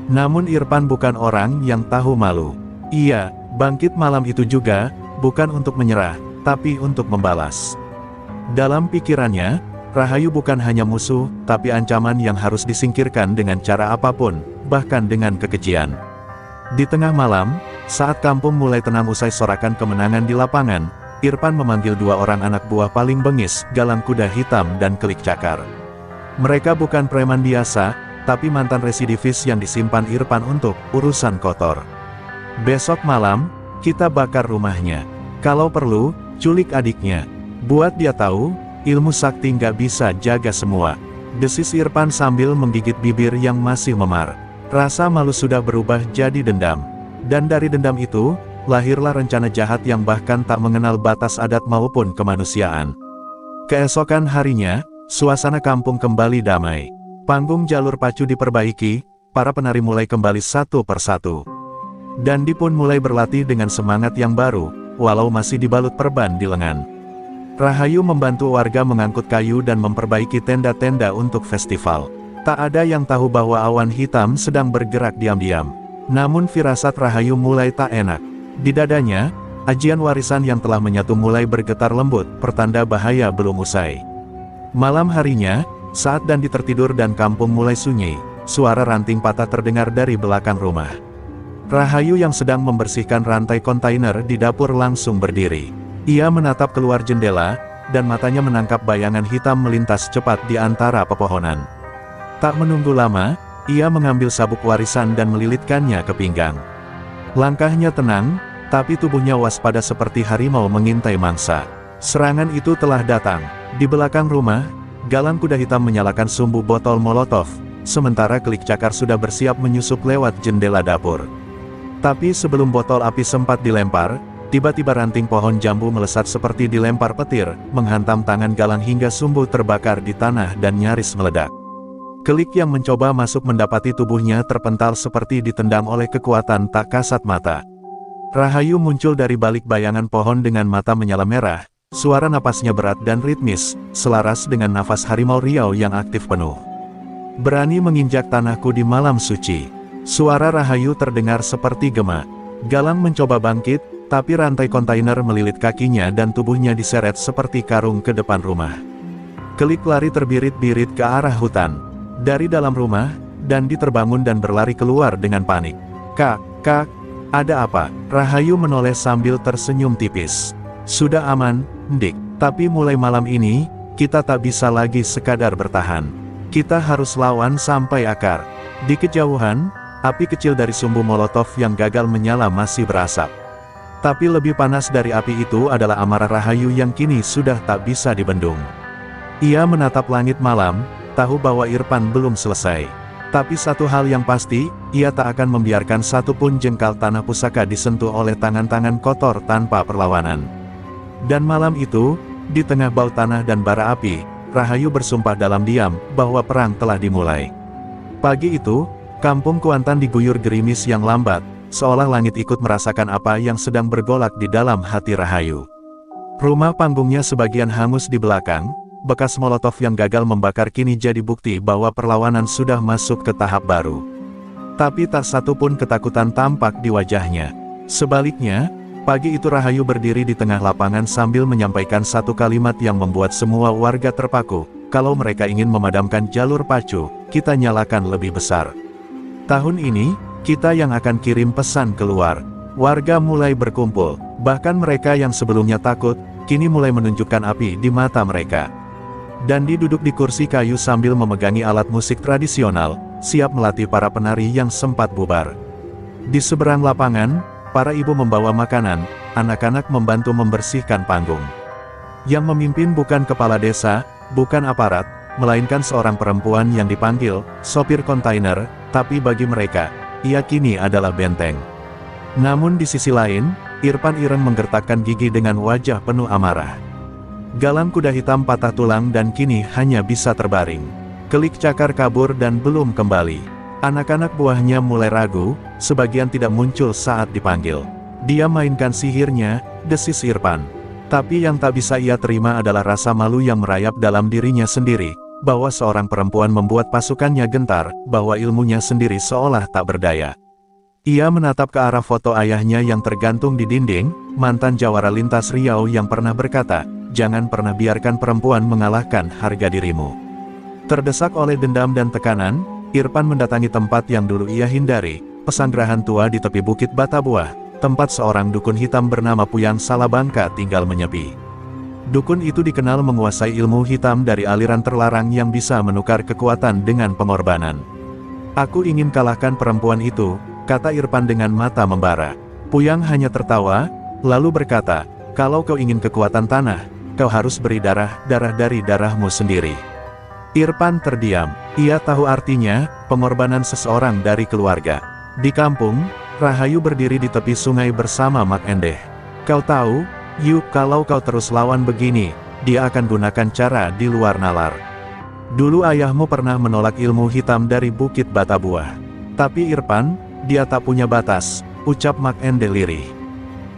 Namun Irfan bukan orang yang tahu malu. Ia bangkit malam itu juga, bukan untuk menyerah, tapi untuk membalas. Dalam pikirannya, Rahayu bukan hanya musuh, tapi ancaman yang harus disingkirkan dengan cara apapun, bahkan dengan kekejian. Di tengah malam, saat kampung mulai tenang usai sorakan kemenangan di lapangan, Irfan memanggil 2 orang anak buah paling bengis, Galang Kuda Hitam dan Kelik Cakar. Mereka bukan preman biasa, tapi mantan residivis yang disimpan Irfan untuk urusan kotor. "Besok malam, kita bakar rumahnya. Kalau perlu, culik adiknya. Buat dia tahu, ilmu sakti nggak bisa jaga semua." Desis Irfan sambil menggigit bibir yang masih memar. Rasa malu sudah berubah jadi dendam. Dan dari dendam itu, lahirlah rencana jahat yang bahkan tak mengenal batas adat maupun kemanusiaan. Keesokan harinya, suasana kampung kembali damai. Panggung jalur pacu diperbaiki, para penari mulai kembali satu persatu. Dandi pun mulai berlatih dengan semangat yang baru, walau masih dibalut perban di lengan. Rahayu membantu warga mengangkut kayu dan memperbaiki tenda-tenda untuk festival. Tak ada yang tahu bahwa awan hitam sedang bergerak diam-diam. Namun firasat Rahayu mulai tak enak. Di dadanya, Ajian warisan yang telah menyatu mulai bergetar lembut, pertanda bahaya belum usai. Malam harinya, saat Dandi tertidur dan kampung mulai sunyi, suara ranting patah terdengar dari belakang rumah. Rahayu yang sedang membersihkan rantai kontainer di dapur langsung berdiri. Ia menatap keluar jendela, dan matanya menangkap bayangan hitam melintas cepat di antara pepohonan. Tak menunggu lama, ia mengambil sabuk warisan dan melilitkannya ke pinggang. Langkahnya tenang, tapi tubuhnya waspada seperti harimau mengintai mangsa. Serangan itu telah datang. Di belakang rumah, Galang Kuda Hitam menyalakan sumbu botol Molotov, sementara Kelik Cakar sudah bersiap menyusup lewat jendela dapur. Tapi sebelum botol api sempat dilempar, tiba-tiba ranting pohon jambu melesat seperti dilempar petir, menghantam tangan Galang hingga sumbu terbakar di tanah dan nyaris meledak. Kelik yang mencoba masuk mendapati tubuhnya terpental seperti ditendang oleh kekuatan tak kasat mata. Rahayu muncul dari balik bayangan pohon dengan mata menyala merah, suara napasnya berat dan ritmis, selaras dengan nafas harimau Riau yang aktif penuh. Berani menginjak tanahku di malam suci. Suara Rahayu terdengar seperti gema. Galang mencoba bangkit, tapi rantai kontainer melilit kakinya dan tubuhnya diseret seperti karung ke depan rumah. Kelik lari terbirit-birit ke arah hutan. Dari dalam rumah, Dandi terbangun dan berlari keluar dengan panik. Kak, ada apa? Rahayu menoleh sambil tersenyum tipis. Sudah aman, Dik. Tapi mulai malam ini, kita tak bisa lagi sekadar bertahan. Kita harus lawan sampai akar. Di kejauhan, api kecil dari sumbu Molotov yang gagal menyala masih berasap. Tapi lebih panas dari api itu adalah amarah Rahayu yang kini sudah tak bisa dibendung. Ia menatap langit malam, tahu bahwa Irfan belum selesai. Tapi satu hal yang pasti, ia tak akan membiarkan satupun jengkal tanah pusaka disentuh oleh tangan-tangan kotor tanpa perlawanan. Dan malam itu, di tengah bau tanah dan bara api, Rahayu bersumpah dalam diam bahwa perang telah dimulai. Pagi itu, kampung Kuantan diguyur gerimis yang lambat, seolah langit ikut merasakan apa yang sedang bergolak di dalam hati Rahayu. Rumah panggungnya sebagian hangus di belakang, bekas Molotov yang gagal membakar kini jadi bukti bahwa perlawanan sudah masuk ke tahap baru. Tapi tak satu pun ketakutan tampak di wajahnya. Sebaliknya, pagi itu Rahayu berdiri di tengah lapangan sambil menyampaikan satu kalimat yang membuat semua warga terpaku. Kalau mereka ingin memadamkan jalur pacu, kita nyalakan lebih besar. Tahun ini, kita yang akan kirim pesan keluar. Warga mulai berkumpul, bahkan mereka yang sebelumnya takut, kini mulai menunjukkan api di mata mereka. Dandi duduk di kursi kayu sambil memegangi alat musik tradisional, siap melatih para penari yang sempat bubar. Di seberang lapangan, para ibu membawa makanan, anak-anak membantu membersihkan panggung. Yang memimpin bukan kepala desa, bukan aparat, melainkan seorang perempuan yang dipanggil sopir kontainer, tapi bagi mereka, ia kini adalah benteng. Namun di sisi lain, Irfan Ireng menggertakkan gigi dengan wajah penuh amarah. Galang Kuda Hitam patah tulang dan kini hanya bisa terbaring. Kelik Cakar kabur dan belum kembali. Anak-anak buahnya mulai ragu, sebagian tidak muncul saat dipanggil. Dia mainkan sihirnya, desis Irfan. Tapi yang tak bisa ia terima adalah rasa malu yang merayap dalam dirinya sendiri, bahwa seorang perempuan membuat pasukannya gentar, bahwa ilmunya sendiri seolah tak berdaya. Ia menatap ke arah foto ayahnya yang tergantung di dinding, mantan jawara lintas Riau yang pernah berkata, jangan pernah biarkan perempuan mengalahkan harga dirimu. Terdesak oleh dendam dan tekanan, Irfan mendatangi tempat yang dulu ia hindari, pesanggrahan tua di tepi Bukit Batabuah, tempat seorang dukun hitam bernama Puyang Salabangka tinggal menyepi. Dukun itu dikenal menguasai ilmu hitam dari aliran terlarang yang bisa menukar kekuatan dengan pengorbanan. Aku ingin kalahkan perempuan itu, kata Irfan dengan mata membara. Puyang hanya tertawa, lalu berkata, kalau kau ingin kekuatan tanah, kau harus beri darah dari darahmu sendiri. Irfan terdiam, ia tahu artinya, pengorbanan seseorang dari keluarga. Di kampung, Rahayu berdiri di tepi sungai bersama Mak Endeh. Kau tahu, Yu, kalau kau terus lawan begini, dia akan gunakan cara di luar nalar. Dulu ayahmu pernah menolak ilmu hitam dari Bukit Batabuah. Tapi Irfan, dia tak punya batas, ucap Mak Endeh lirih.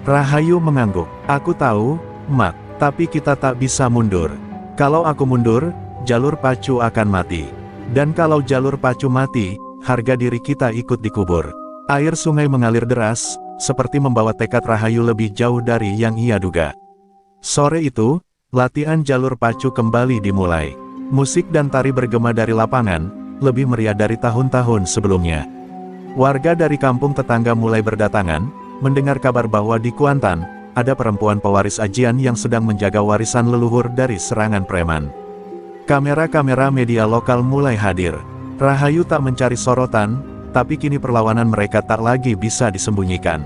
Rahayu mengangguk, aku tahu, Mak, tapi kita tak bisa mundur. Kalau aku mundur, jalur pacu akan mati. Dan kalau jalur pacu mati, harga diri kita ikut dikubur. Air sungai mengalir deras, seperti membawa tekad Rahayu lebih jauh dari yang ia duga. Sore itu, latihan jalur pacu kembali dimulai. Musik dan tari bergema dari lapangan, lebih meriah dari tahun-tahun sebelumnya. Warga dari kampung tetangga mulai berdatangan, mendengar kabar bahwa di Kuantan, ada perempuan pewaris ajian yang sedang menjaga warisan leluhur dari serangan preman. Kamera-kamera media lokal mulai hadir. Rahayu tak mencari sorotan, tapi kini perlawanan mereka tak lagi bisa disembunyikan.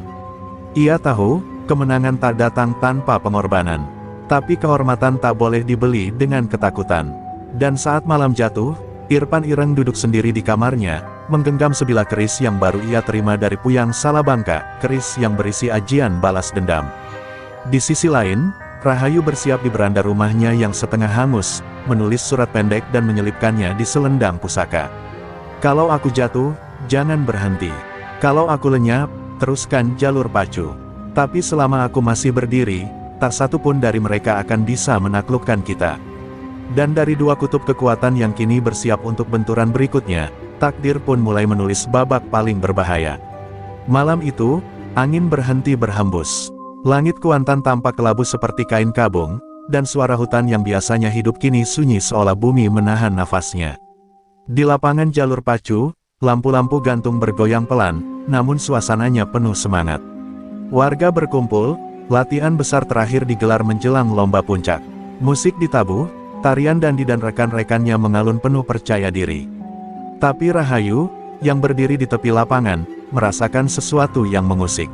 Ia tahu, kemenangan tak datang tanpa pengorbanan. Tapi kehormatan tak boleh dibeli dengan ketakutan. Dan saat malam jatuh, Irfan Ireng duduk sendiri di kamarnya, menggenggam sebilah keris yang baru ia terima dari Puyang Salabangka, keris yang berisi ajian balas dendam. Di sisi lain, Rahayu bersiap di beranda rumahnya yang setengah hangus, menulis surat pendek dan menyelipkannya di selendang pusaka. Kalau aku jatuh, jangan berhenti. Kalau aku lenyap, teruskan jalur pacu. Tapi selama aku masih berdiri, tak satu pun dari mereka akan bisa menaklukkan kita. Dan dari dua kutub kekuatan yang kini bersiap untuk benturan berikutnya, takdir pun mulai menulis babak paling berbahaya. Malam itu, angin berhenti berhembus. Langit Kuantan tampak kelabu seperti kain kabung, dan suara hutan yang biasanya hidup kini sunyi seolah bumi menahan nafasnya. Di lapangan jalur pacu, lampu-lampu gantung bergoyang pelan, namun suasananya penuh semangat. Warga berkumpul, latihan besar terakhir digelar menjelang lomba puncak. Musik ditabuh, tarian Dandi dan rekan-rekannya mengalun penuh percaya diri. Tapi Rahayu, yang berdiri di tepi lapangan, merasakan sesuatu yang mengusik.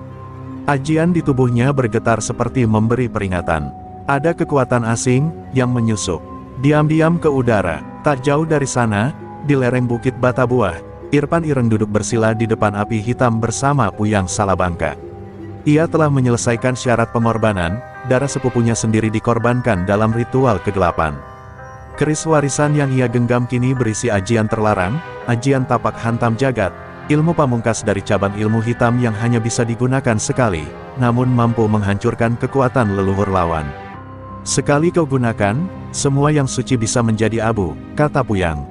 Ajian di tubuhnya bergetar seperti memberi peringatan. Ada kekuatan asing, yang menyusup. Diam-diam ke udara. Tak jauh dari sana, di lereng Bukit Batabuah, Irfan Ireng duduk bersila di depan api hitam bersama Puyang Salabangka. Ia telah menyelesaikan syarat pengorbanan, darah sepupunya sendiri dikorbankan dalam ritual kegelapan. Keris warisan yang ia genggam kini berisi ajian terlarang, ajian tapak hantam jagat, ilmu pamungkas dari cabang ilmu hitam yang hanya bisa digunakan sekali, namun mampu menghancurkan kekuatan leluhur lawan. Sekali kau gunakan, semua yang suci bisa menjadi abu, kata Puyang.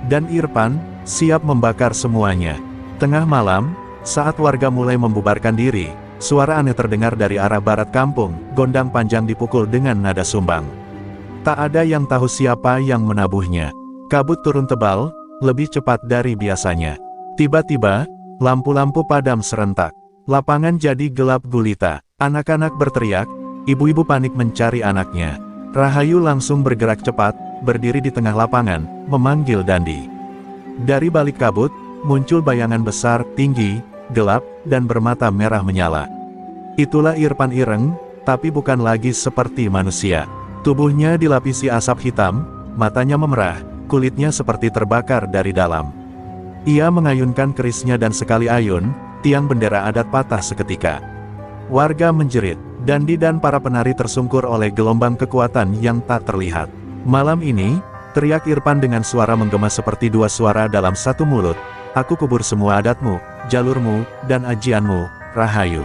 Dan Irfan, siap membakar semuanya. Tengah malam, saat warga mulai membubarkan diri, suara aneh terdengar dari arah barat kampung, gondang panjang dipukul dengan nada sumbang. Tak ada yang tahu siapa yang menabuhnya. Kabut turun tebal, lebih cepat dari biasanya. Tiba-tiba, lampu-lampu padam serentak. Lapangan jadi gelap gulita. Anak-anak berteriak, ibu-ibu panik mencari anaknya. Rahayu langsung bergerak cepat, berdiri di tengah lapangan, memanggil Dandi. Dari balik kabut, muncul bayangan besar, tinggi, gelap, dan bermata merah menyala. Itulah Irfan Ireng, tapi bukan lagi seperti manusia. Tubuhnya dilapisi asap hitam, matanya memerah, kulitnya seperti terbakar dari dalam. Ia mengayunkan kerisnya dan sekali ayun, tiang bendera adat patah seketika. Warga menjerit, Dandi dan para penari tersungkur oleh gelombang kekuatan yang tak terlihat. Malam ini, teriak Irfan dengan suara menggema seperti dua suara dalam satu mulut. Aku kubur semua adatmu, jalurmu, dan ajianmu, Rahayu.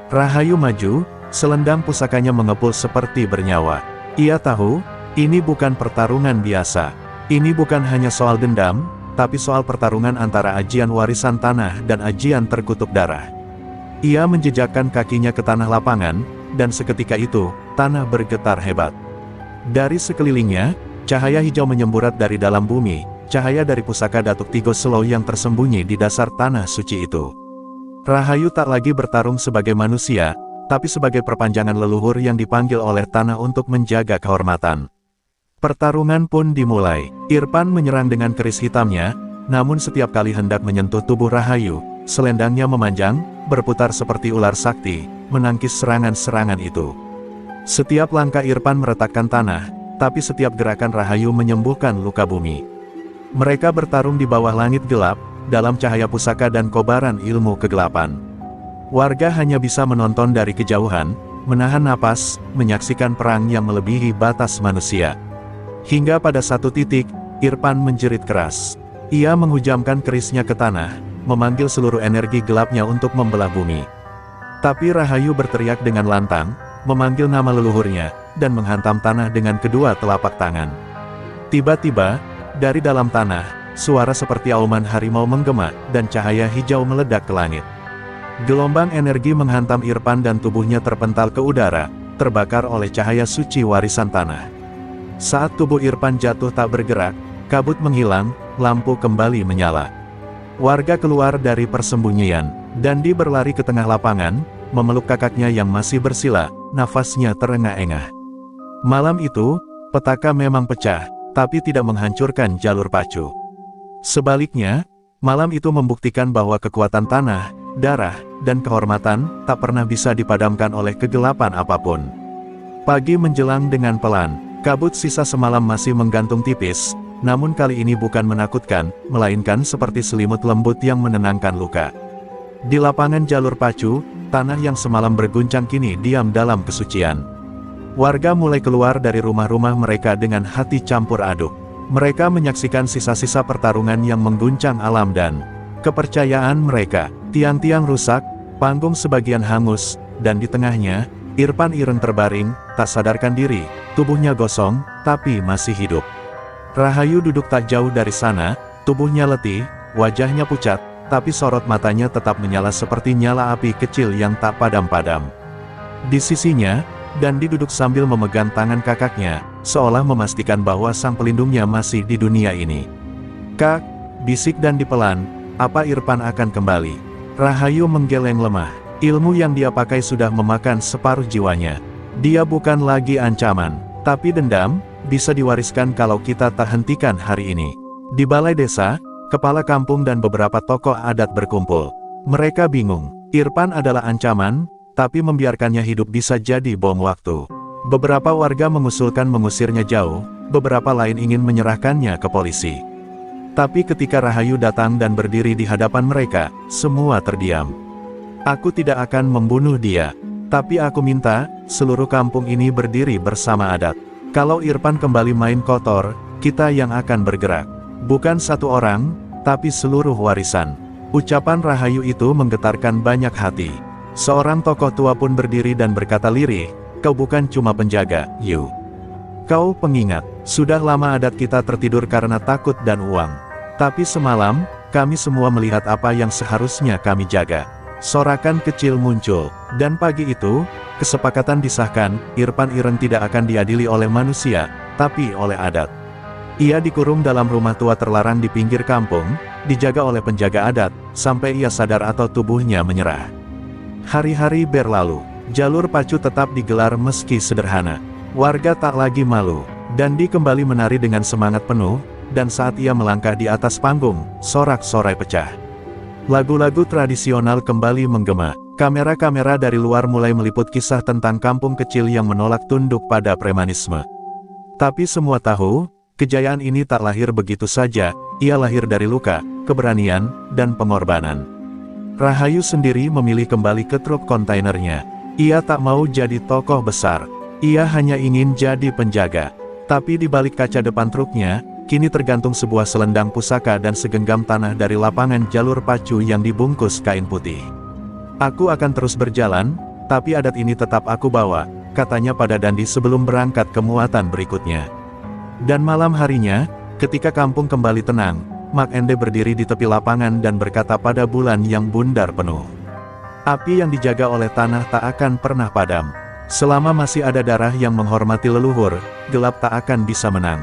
Rahayu maju, selendang pusakanya mengepul seperti bernyawa. Ia tahu, ini bukan pertarungan biasa. Ini bukan hanya soal dendam, tapi soal pertarungan antara ajian warisan tanah dan ajian terkutuk darah. Ia menjejakkan kakinya ke tanah lapangan, dan seketika itu, tanah bergetar hebat. Dari sekelilingnya, cahaya hijau menyemburat dari dalam bumi, cahaya dari pusaka Datuk Tigo Selo yang tersembunyi di dasar tanah suci itu. Rahayu tak lagi bertarung sebagai manusia, tapi sebagai perpanjangan leluhur yang dipanggil oleh tanah untuk menjaga kehormatan. Pertarungan pun dimulai. Irfan menyerang dengan keris hitamnya, namun setiap kali hendak menyentuh tubuh Rahayu, selendangnya memanjang, berputar seperti ular sakti, menangkis serangan-serangan itu. Setiap langkah Irfan meretakkan tanah, tapi setiap gerakan Rahayu menyembuhkan luka bumi. Mereka bertarung di bawah langit gelap, dalam cahaya pusaka dan kobaran ilmu kegelapan. Warga hanya bisa menonton dari kejauhan, menahan napas, menyaksikan perang yang melebihi batas manusia. Hingga pada satu titik, Irfan menjerit keras. Ia menghujamkan kerisnya ke tanah, memanggil seluruh energi gelapnya untuk membelah bumi. Tapi Rahayu berteriak dengan lantang, memanggil nama leluhurnya, dan menghantam tanah dengan kedua telapak tangan. Tiba-tiba, dari dalam tanah, suara seperti auman harimau menggema, dan cahaya hijau meledak ke langit. Gelombang energi menghantam Irfan dan tubuhnya terpental ke udara, terbakar oleh cahaya suci warisan tanah. Saat tubuh Irfan jatuh tak bergerak, kabut menghilang, lampu kembali menyala. Warga keluar dari persembunyian. Dandi berlari ke tengah lapangan, memeluk kakaknya yang masih bersila, nafasnya terengah-engah. Malam itu, petaka memang pecah, tapi tidak menghancurkan jalur pacu. Sebaliknya, malam itu membuktikan bahwa kekuatan tanah, darah, dan kehormatan tak pernah bisa dipadamkan oleh kegelapan apapun. Pagi menjelang dengan pelan, kabut sisa semalam masih menggantung tipis, namun kali ini bukan menakutkan, melainkan seperti selimut lembut yang menenangkan luka. Di lapangan jalur pacu, tanah yang semalam berguncang kini diam dalam kesucian. Warga mulai keluar dari rumah-rumah mereka dengan hati campur aduk. Mereka menyaksikan sisa-sisa pertarungan yang mengguncang alam dan kepercayaan mereka. Tiang-tiang rusak, panggung sebagian hangus, dan di tengahnya, Irfan Ireng terbaring, tak sadarkan diri, tubuhnya gosong, tapi masih hidup. Rahayu duduk tak jauh dari sana, tubuhnya letih, wajahnya pucat, tapi sorot matanya tetap menyala seperti nyala api kecil yang tak padam-padam. Di sisinya, Dandi duduk sambil memegang tangan kakaknya, seolah memastikan bahwa sang pelindungnya masih di dunia ini. "Kak," bisik Dandi pelan, "apa Irfan akan kembali?" Rahayu menggeleng lemah. Ilmu yang dia pakai sudah memakan separuh jiwanya. Dia bukan lagi ancaman, tapi dendam, bisa diwariskan kalau kita tak hentikan hari ini. Di balai desa, kepala kampung dan beberapa tokoh adat berkumpul. Mereka bingung, Irfan adalah ancaman, tapi membiarkannya hidup bisa jadi bom waktu. Beberapa warga mengusulkan mengusirnya jauh, beberapa lain ingin menyerahkannya ke polisi. Tapi ketika Rahayu datang dan berdiri di hadapan mereka, semua terdiam. "Aku tidak akan membunuh dia, tapi aku minta, seluruh kampung ini berdiri bersama adat. Kalau Irfan kembali main kotor, kita yang akan bergerak. Bukan satu orang, tapi seluruh warisan." Ucapan Rahayu itu menggetarkan banyak hati. Seorang tokoh tua pun berdiri dan berkata lirih, "Kau bukan cuma penjaga, Yu. Kau pengingat. Sudah lama adat kita tertidur karena takut dan uang. Tapi semalam, kami semua melihat apa yang seharusnya kami jaga." Sorakan kecil muncul, dan pagi itu, kesepakatan disahkan, Irfan Ireng tidak akan diadili oleh manusia, tapi oleh adat. Ia dikurung dalam rumah tua terlarang di pinggir kampung, dijaga oleh penjaga adat, sampai ia sadar atau tubuhnya menyerah. Hari-hari berlalu, jalur pacu tetap digelar meski sederhana. Warga tak lagi malu, Dandi kembali menari dengan semangat penuh, dan saat ia melangkah di atas panggung, sorak-sorai pecah. Lagu-lagu tradisional kembali menggema. Kamera-kamera dari luar mulai meliput kisah tentang kampung kecil yang menolak tunduk pada premanisme. Tapi semua tahu, kejayaan ini tak lahir begitu saja, ia lahir dari luka, keberanian, dan pengorbanan. Rahayu sendiri memilih kembali ke truk kontainernya. Ia tak mau jadi tokoh besar, ia hanya ingin jadi penjaga. Tapi di balik kaca depan truknya, kini tergantung sebuah selendang pusaka dan segenggam tanah dari lapangan jalur pacu yang dibungkus kain putih. "Aku akan terus berjalan, tapi adat ini tetap aku bawa," katanya pada Dandi sebelum berangkat ke muatan berikutnya. Dan malam harinya, ketika kampung kembali tenang, Mak Ende berdiri di tepi lapangan dan berkata pada bulan yang bundar penuh, "Api yang dijaga oleh tanah tak akan pernah padam. Selama masih ada darah yang menghormati leluhur, gelap tak akan bisa menang."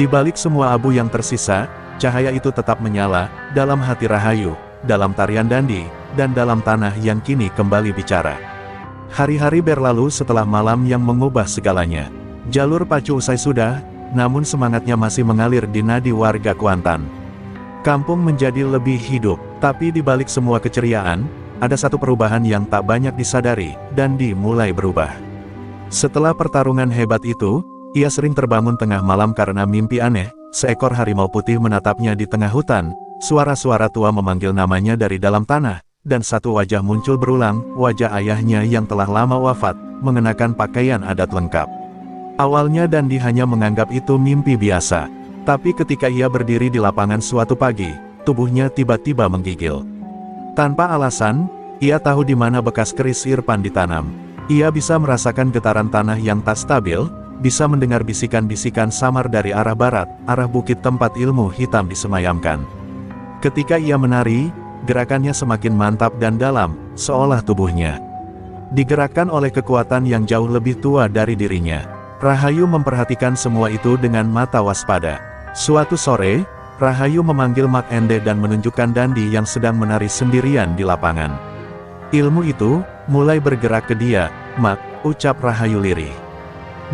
Di balik semua abu yang tersisa, cahaya itu tetap menyala, dalam hati Rahayu, dalam tarian Dandi, dan dalam tanah yang kini kembali bicara. Hari-hari berlalu setelah malam yang mengubah segalanya. Jalur pacu usai sudah, namun semangatnya masih mengalir di nadi warga Kuantan. Kampung menjadi lebih hidup, tapi di balik semua keceriaan, ada satu perubahan yang tak banyak disadari, Dandi mulai berubah. Setelah pertarungan hebat itu, ia sering terbangun tengah malam karena mimpi aneh. Seekor harimau putih menatapnya di tengah hutan, suara-suara tua memanggil namanya dari dalam tanah, dan satu wajah muncul berulang, wajah ayahnya yang telah lama wafat, mengenakan pakaian adat lengkap. Awalnya Dandi hanya menganggap itu mimpi biasa, tapi ketika ia berdiri di lapangan suatu pagi, tubuhnya tiba-tiba menggigil. Tanpa alasan, ia tahu di mana bekas keris Irfan ditanam. Ia bisa merasakan getaran tanah yang tak stabil, bisa mendengar bisikan-bisikan samar dari arah barat, arah bukit tempat ilmu hitam disemayamkan. Ketika ia menari, gerakannya semakin mantap dan dalam, seolah tubuhnya digerakkan oleh kekuatan yang jauh lebih tua dari dirinya. Rahayu memperhatikan semua itu dengan mata waspada. Suatu sore, Rahayu memanggil Mak Ende dan menunjukkan Dandi yang sedang menari sendirian di lapangan. Ilmu itu mulai bergerak ke dia, Mak, ucap Rahayu lirih.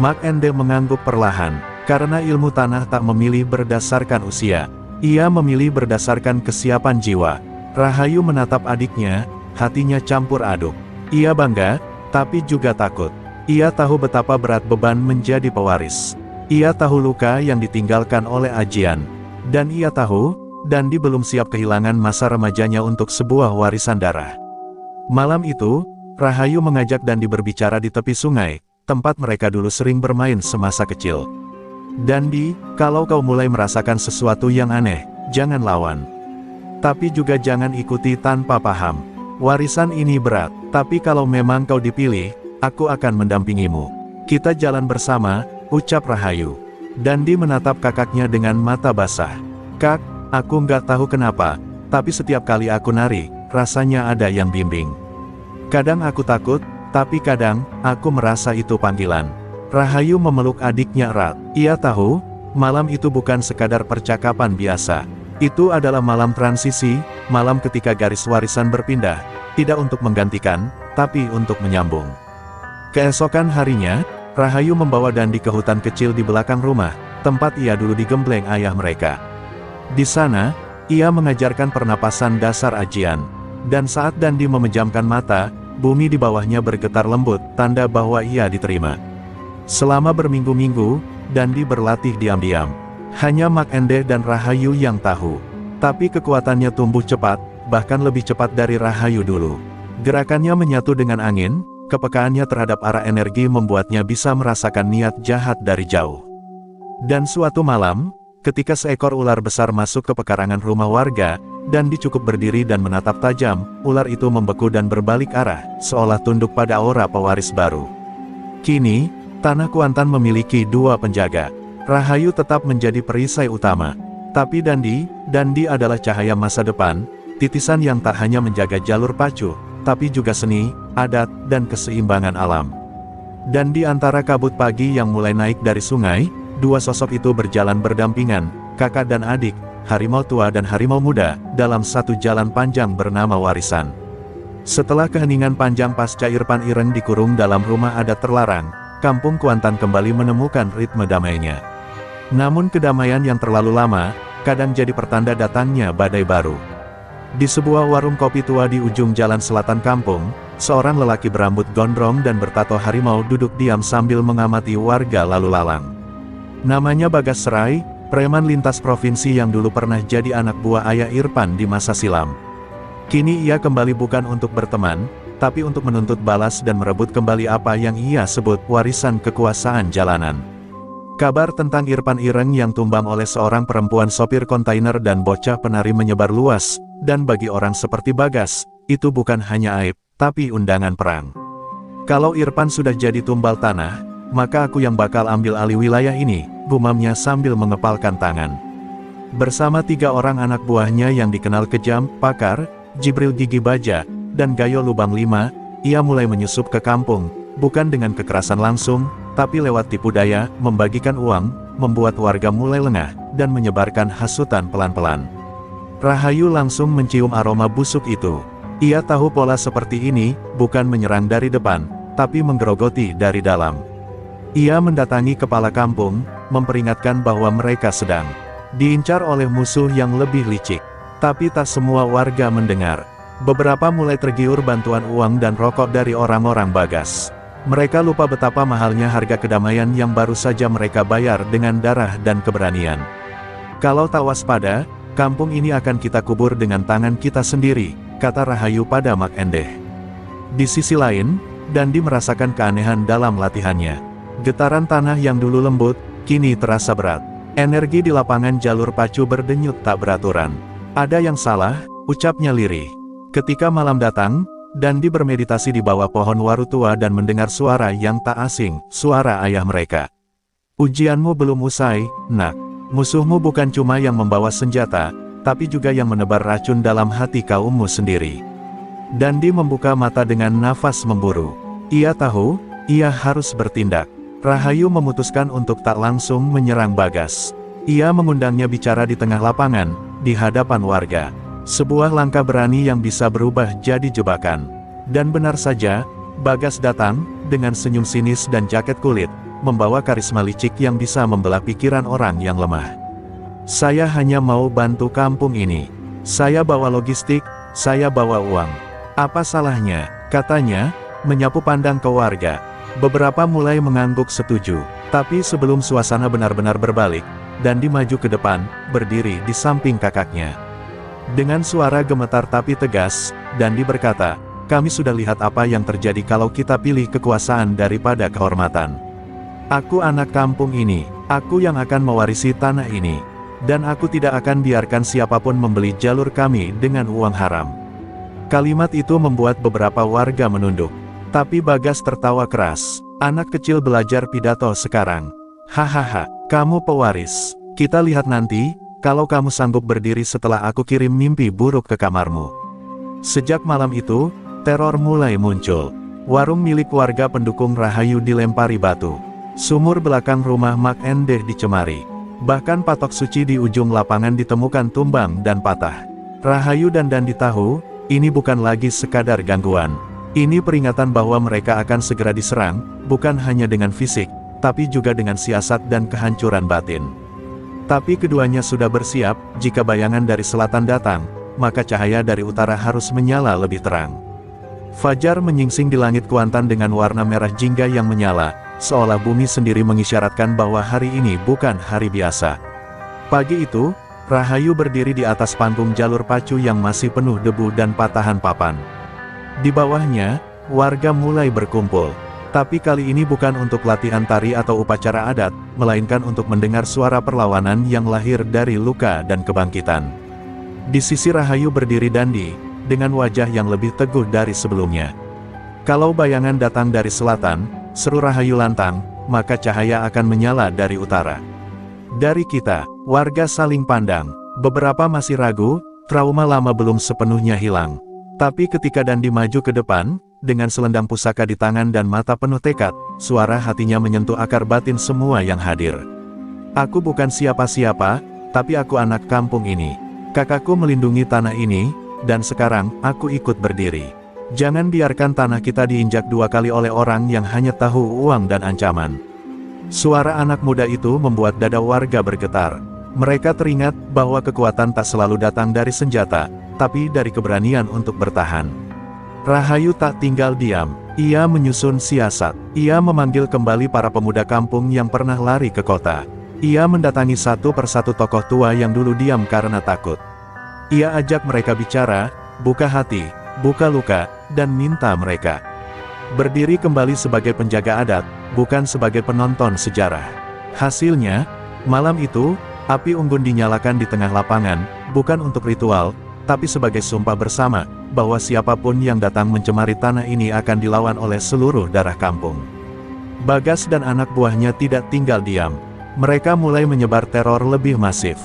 Mak Ende mengangguk perlahan, karena ilmu tanah tak memilih berdasarkan usia. Ia memilih berdasarkan kesiapan jiwa. Rahayu menatap adiknya, hatinya campur aduk. Ia bangga, tapi juga takut. Ia tahu betapa berat beban menjadi pewaris. Ia tahu luka yang ditinggalkan oleh Ajian. Dan ia tahu, Dandi belum siap kehilangan masa remajanya untuk sebuah warisan darah. Malam itu, Rahayu mengajak Dandi berbicara di tepi sungai, tempat mereka dulu sering bermain semasa kecil. Dandi, kalau kau mulai merasakan sesuatu yang aneh, jangan lawan. Tapi juga jangan ikuti tanpa paham. Warisan ini berat, tapi kalau memang kau dipilih, aku akan mendampingimu. Kita jalan bersama, ucap Rahayu. Dandi menatap kakaknya dengan mata basah. Kak, aku nggak tahu kenapa, tapi setiap kali aku nari, rasanya ada yang bimbing. Kadang aku takut, tapi kadang, aku merasa itu panggilan. Rahayu memeluk adiknya erat. Ia tahu, malam itu bukan sekadar percakapan biasa. Itu adalah malam transisi, malam ketika garis warisan berpindah, tidak untuk menggantikan, tapi untuk menyambung. Keesokan harinya, Rahayu membawa Dandi ke hutan kecil di belakang rumah, tempat ia dulu digembleng ayah mereka. Di sana, ia mengajarkan pernapasan dasar Ajian. Dan saat Dandi memejamkan mata, bumi di bawahnya bergetar lembut, tanda bahwa ia diterima. Selama berminggu-minggu, Dandi berlatih diam-diam. Hanya Mak Ende dan Rahayu yang tahu. Tapi kekuatannya tumbuh cepat, bahkan lebih cepat dari Rahayu dulu. Gerakannya menyatu dengan angin, kepekaannya terhadap arah energi membuatnya bisa merasakan niat jahat dari jauh. Dan suatu malam, ketika seekor ular besar masuk ke pekarangan rumah warga, Dandi cukup berdiri dan menatap tajam, ular itu membeku dan berbalik arah, seolah tunduk pada aura pewaris baru. Kini, tanah Kuantan memiliki dua penjaga. Rahayu tetap menjadi perisai utama. Tapi Dandi adalah cahaya masa depan, titisan yang tak hanya menjaga jalur pacu, tapi juga seni, adat, dan keseimbangan alam. Dan di antara kabut pagi yang mulai naik dari sungai, dua sosok itu berjalan berdampingan, kakak dan adik, harimau tua dan harimau muda, dalam satu jalan panjang bernama warisan. Setelah keheningan panjang pasca Irfan Ireng dikurung dalam rumah adat terlarang, kampung Kuantan kembali menemukan ritme damainya. Namun kedamaian yang terlalu lama, kadang jadi pertanda datangnya badai baru. Di sebuah warung kopi tua di ujung jalan selatan kampung, seorang lelaki berambut gondrong dan bertato harimau duduk diam sambil mengamati warga lalu lalang. Namanya Bagas Serai, preman lintas provinsi yang dulu pernah jadi anak buah ayah Irfan di masa silam. Kini ia kembali bukan untuk berteman, tapi untuk menuntut balas dan merebut kembali apa yang ia sebut warisan kekuasaan jalanan. Kabar tentang Irfan Ireng yang tumbang oleh seorang perempuan sopir kontainer dan bocah penari menyebar luas, dan bagi orang seperti Bagas, itu bukan hanya aib, tapi undangan perang. Kalau Irfan sudah jadi tumbal tanah, maka aku yang bakal ambil alih wilayah ini, gumamnya sambil mengepalkan tangan. Bersama 3 orang anak buahnya yang dikenal kejam, Pakar, Jibril Gigi Baja, dan Gayo Lubang 5, ia mulai menyusup ke kampung, bukan dengan kekerasan langsung, tapi lewat tipu daya, membagikan uang, membuat warga mulai lengah, dan menyebarkan hasutan pelan-pelan. Rahayu langsung mencium aroma busuk itu. Ia tahu pola seperti ini, bukan menyerang dari depan, tapi menggerogoti dari dalam. Ia mendatangi kepala kampung, memperingatkan bahwa mereka sedang diincar oleh musuh yang lebih licik. Tapi tak semua warga mendengar. Beberapa mulai tergiur bantuan uang dan rokok dari orang-orang Bagas. Mereka lupa betapa mahalnya harga kedamaian yang baru saja mereka bayar dengan darah dan keberanian. Kalau tak waspada, kampung ini akan kita kubur dengan tangan kita sendiri, kata Rahayu pada Mak Ende. Di sisi lain, Dandi merasakan keanehan dalam latihannya. Getaran tanah yang dulu lembut, kini terasa berat. Energi di lapangan jalur pacu berdenyut tak beraturan. Ada yang salah, ucapnya lirih. Ketika malam datang, Dandi bermeditasi di bawah pohon waru tua dan mendengar suara yang tak asing, suara ayah mereka. Ujianmu belum usai, nak. Musuhmu bukan cuma yang membawa senjata, tapi juga yang menebar racun dalam hati kaummu sendiri. Dandi membuka mata dengan nafas memburu. Ia tahu, ia harus bertindak. Rahayu memutuskan untuk tak langsung menyerang Bagas. Ia mengundangnya bicara di tengah lapangan, di hadapan warga. Sebuah langkah berani yang bisa berubah jadi jebakan. Dan benar saja, Bagas datang, dengan senyum sinis dan jaket kulit, membawa karisma licik yang bisa membelah pikiran orang yang lemah. Saya hanya mau bantu kampung ini. Saya bawa logistik, saya bawa uang. Apa salahnya, katanya, menyapu pandang ke warga. Beberapa mulai mengangguk setuju, tapi sebelum suasana benar-benar berbalik, Dandi maju ke depan, berdiri di samping kakaknya. Dengan suara gemetar tapi tegas, Dandi berkata, kami sudah lihat apa yang terjadi kalau kita pilih kekuasaan daripada kehormatan. Aku anak kampung ini, aku yang akan mewarisi tanah ini. Dan aku tidak akan biarkan siapapun membeli jalur kami dengan uang haram. Kalimat itu membuat beberapa warga menunduk. Tapi Bagas tertawa keras. Anak kecil belajar pidato sekarang. Hahaha, kamu pewaris. Kita lihat nanti, kalau kamu sanggup berdiri setelah aku kirim mimpi buruk ke kamarmu. Sejak malam itu, teror mulai muncul. Warung milik warga pendukung Rahayu dilempari batu. Sumur belakang rumah Mak Endeh dicemari. Bahkan patok suci di ujung lapangan ditemukan tumbang dan patah. Rahayu dan Dandi tahu, ini bukan lagi sekadar gangguan. Ini peringatan bahwa mereka akan segera diserang, bukan hanya dengan fisik, tapi juga dengan siasat dan kehancuran batin. Tapi keduanya sudah bersiap, jika bayangan dari selatan datang, maka cahaya dari utara harus menyala lebih terang. Fajar menyingsing di langit Kuantan dengan warna merah jingga yang menyala, seolah bumi sendiri mengisyaratkan bahwa hari ini bukan hari biasa. Pagi itu, Rahayu berdiri di atas panggung jalur pacu yang masih penuh debu dan patahan papan. Di bawahnya, warga mulai berkumpul. Tapi kali ini bukan untuk latihan tari atau upacara adat, melainkan untuk mendengar suara perlawanan yang lahir dari luka dan kebangkitan. Di sisi Rahayu berdiri Dandi, dengan wajah yang lebih teguh dari sebelumnya. Kalau bayangan datang dari selatan, seru Rahayu lantang, maka cahaya akan menyala dari utara. Dari kita, warga saling pandang. Beberapa masih ragu, trauma lama belum sepenuhnya hilang. Tapi ketika Dandi maju ke depan, dengan selendang pusaka di tangan dan mata penuh tekad, suara hatinya menyentuh akar batin semua yang hadir. Aku bukan siapa-siapa, tapi aku anak kampung ini. Kakakku melindungi tanah ini, dan sekarang, aku ikut berdiri. Jangan biarkan tanah kita diinjak dua kali oleh orang yang hanya tahu uang dan ancaman. Suara anak muda itu membuat dada warga bergetar. Mereka teringat bahwa kekuatan tak selalu datang dari senjata, tapi dari keberanian untuk bertahan. Rahayu tak tinggal diam. Ia menyusun siasat. Ia memanggil kembali para pemuda kampung yang pernah lari ke kota. Ia mendatangi satu persatu tokoh tua yang dulu diam karena takut. Ia ajak mereka bicara, buka hati, buka luka, dan minta mereka berdiri kembali sebagai penjaga adat, bukan sebagai penonton sejarah. Hasilnya, malam itu, api unggun dinyalakan di tengah lapangan, bukan untuk ritual, tapi sebagai sumpah bersama, bahwa siapapun yang datang mencemari tanah ini akan dilawan oleh seluruh darah kampung. Bagas dan anak buahnya tidak tinggal diam. Mereka mulai menyebar teror lebih masif.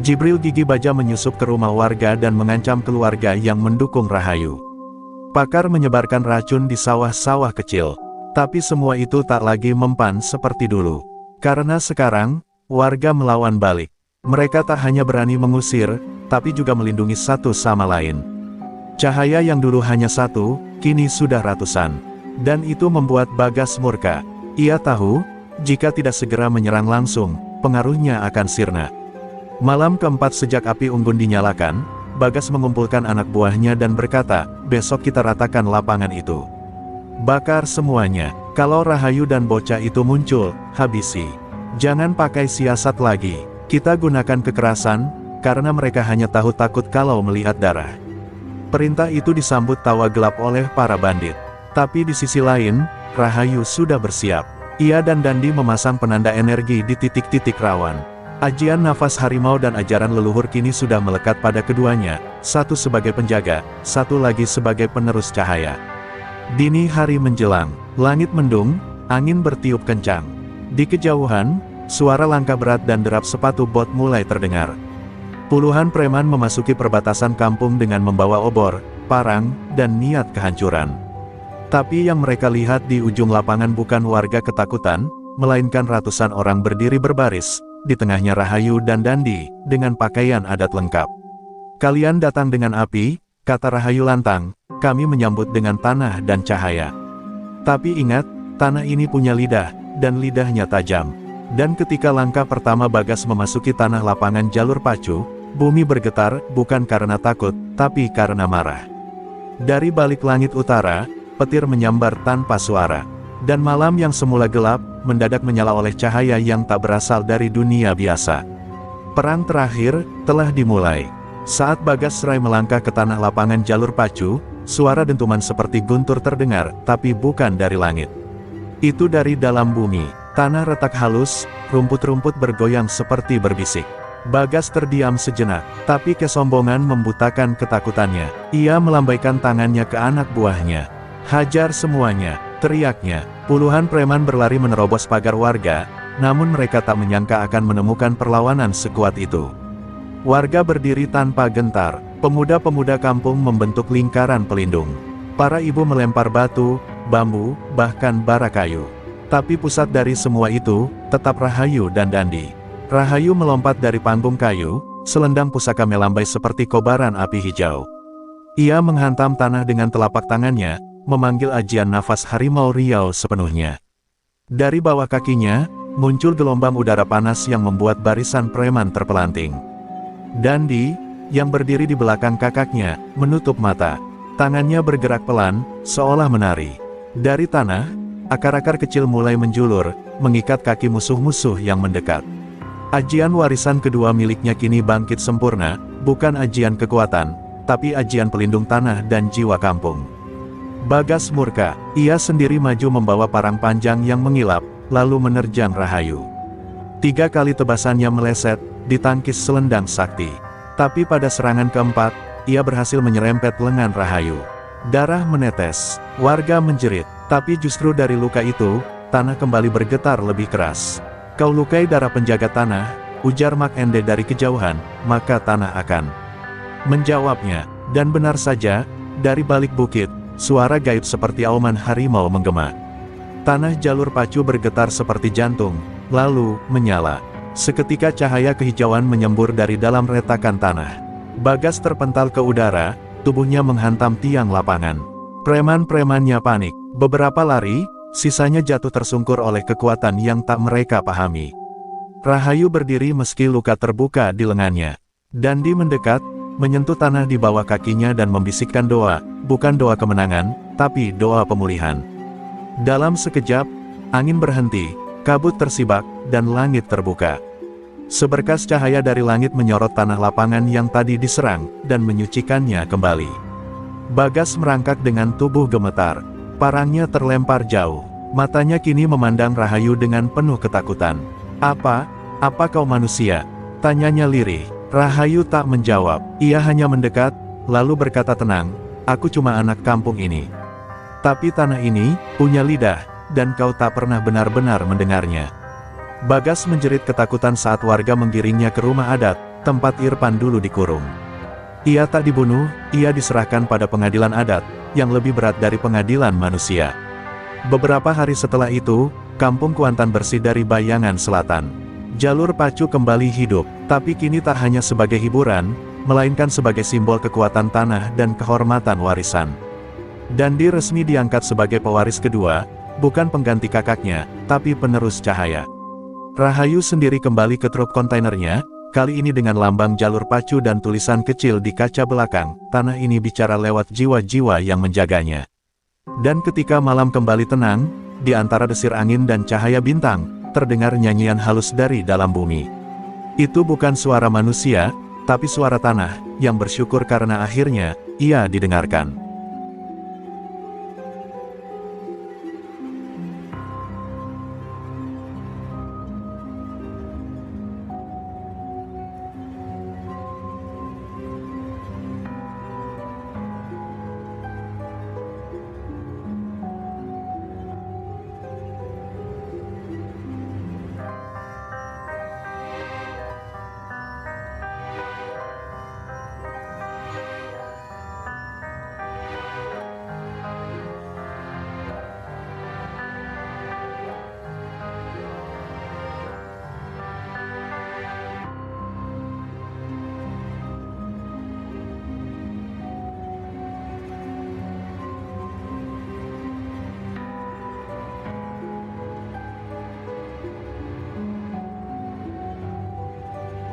Jibril Gigi Baja menyusup ke rumah warga dan mengancam keluarga yang mendukung Rahayu. Pakar menyebarkan racun di sawah-sawah kecil. Tapi semua itu tak lagi mempan seperti dulu. Karena sekarang, warga melawan balik. Mereka tak hanya berani mengusir, tapi juga melindungi satu sama lain. Cahaya yang dulu hanya satu, kini sudah ratusan. Dan itu membuat Bagas murka. Ia tahu, jika tidak segera menyerang langsung, pengaruhnya akan sirna. Malam keempat sejak api unggun dinyalakan, Bagas mengumpulkan anak buahnya dan berkata, besok kita ratakan lapangan itu. Bakar semuanya. Kalau Rahayu dan bocah itu muncul, habisi. Jangan pakai siasat lagi. Kita gunakan kekerasan, karena mereka hanya tahu takut kalau melihat darah. Perintah itu disambut tawa gelap oleh para bandit. Tapi di sisi lain, Rahayu sudah bersiap. Ia dan Dandi memasang penanda energi di titik-titik rawan. Ajian nafas harimau dan ajaran leluhur kini sudah melekat pada keduanya, satu sebagai penjaga, satu lagi sebagai penerus cahaya. Dini hari menjelang, langit mendung, angin bertiup kencang. Di kejauhan, suara langkah berat dan derap sepatu bot mulai terdengar. Puluhan preman memasuki perbatasan kampung dengan membawa obor, parang, dan niat kehancuran. Tapi yang mereka lihat di ujung lapangan bukan warga ketakutan, melainkan ratusan orang berdiri berbaris, di tengahnya Rahayu dan Dandi, dengan pakaian adat lengkap. "Kalian datang dengan api," kata Rahayu lantang, "kami menyambut dengan tanah dan cahaya. Tapi ingat, tanah ini punya lidah, dan lidahnya tajam." Dan ketika langkah pertama Bagas memasuki tanah lapangan jalur pacu, bumi bergetar, bukan karena takut, tapi karena marah. Dari balik langit utara, petir menyambar tanpa suara. Dan malam yang semula gelap, mendadak menyala oleh cahaya yang tak berasal dari dunia biasa. Perang terakhir telah dimulai. Saat Bagas Rai melangkah ke tanah lapangan jalur pacu, suara dentuman seperti guntur terdengar, tapi bukan dari langit. Itu dari dalam bumi. Tanah retak halus, rumput-rumput bergoyang seperti berbisik. Bagas terdiam sejenak, tapi kesombongan membutakan ketakutannya. Ia melambaikan tangannya ke anak buahnya. "Hajar semuanya!" teriaknya. Puluhan preman berlari menerobos pagar warga, namun mereka tak menyangka akan menemukan perlawanan sekuat itu. Warga berdiri tanpa gentar, pemuda-pemuda kampung membentuk lingkaran pelindung. Para ibu melempar batu, bambu, bahkan bara kayu. Tapi pusat dari semua itu, tetap Rahayu dan Dandi. Rahayu melompat dari panggung kayu, selendang pusaka melambai seperti kobaran api hijau. Ia menghantam tanah dengan telapak tangannya, memanggil ajian nafas harimau Riau sepenuhnya. Dari bawah kakinya, muncul gelombang udara panas yang membuat barisan preman terpelanting. Dandi, yang berdiri di belakang kakaknya, menutup mata. Tangannya bergerak pelan, seolah menari. Dari tanah, akar-akar kecil mulai menjulur, mengikat kaki musuh-musuh yang mendekat. Ajian warisan kedua miliknya kini bangkit sempurna, bukan ajian kekuatan, tapi ajian pelindung tanah dan jiwa kampung. Bagas murka, ia sendiri maju membawa parang panjang yang mengilap, lalu menerjang Rahayu. 3 kali tebasannya meleset, ditangkis selendang sakti. Tapi pada serangan keempat, ia berhasil menyerempet lengan Rahayu. Darah menetes, warga menjerit. Tapi justru dari luka itu, tanah kembali bergetar lebih keras. "Kau lukai darah penjaga tanah," ujar Mak Ende dari kejauhan, "maka tanah akan menjawabnya." Dan benar saja, dari balik bukit, suara gaib seperti auman harimau menggema. Tanah jalur pacu bergetar seperti jantung, lalu menyala. Seketika cahaya kehijauan menyembur dari dalam retakan tanah. Bagas terpental ke udara, tubuhnya menghantam tiang lapangan. Preman-premannya panik. Beberapa lari, sisanya jatuh tersungkur oleh kekuatan yang tak mereka pahami. Rahayu berdiri meski luka terbuka di lengannya. Dandi mendekat, menyentuh tanah di bawah kakinya dan membisikkan doa, bukan doa kemenangan, tapi doa pemulihan. Dalam sekejap, angin berhenti, kabut tersibak, dan langit terbuka. Seberkas cahaya dari langit menyorot tanah lapangan yang tadi diserang, dan menyucikannya kembali. Bagas merangkak dengan tubuh gemetar. Parangnya terlempar jauh. Matanya kini memandang Rahayu dengan penuh ketakutan. Apa kau manusia?" tanyanya lirih. Rahayu tak menjawab. Ia hanya mendekat, lalu berkata tenang, "Aku cuma anak kampung ini. Tapi tanah ini punya lidah, dan kau tak pernah benar-benar mendengarnya." Bagas menjerit ketakutan saat warga menggiringnya ke rumah adat, tempat Irfan dulu dikurung. Ia tak dibunuh, ia diserahkan pada pengadilan adat, yang lebih berat dari pengadilan manusia. Beberapa hari setelah itu, kampung Kuantan bersih dari bayangan selatan. Jalur pacu kembali hidup, tapi kini tak hanya sebagai hiburan, melainkan sebagai simbol kekuatan tanah dan kehormatan warisan. Dandi resmi diangkat sebagai pewaris kedua, bukan pengganti kakaknya, tapi penerus cahaya. Rahayu sendiri kembali ke truk kontainernya, kali ini dengan lambang jalur pacu dan tulisan kecil di kaca belakang, "Tanah ini bicara lewat jiwa-jiwa yang menjaganya." Dan ketika malam kembali tenang, di antara desir angin dan cahaya bintang, terdengar nyanyian halus dari dalam bumi. Itu bukan suara manusia, tapi suara tanah, yang bersyukur karena akhirnya, ia didengarkan.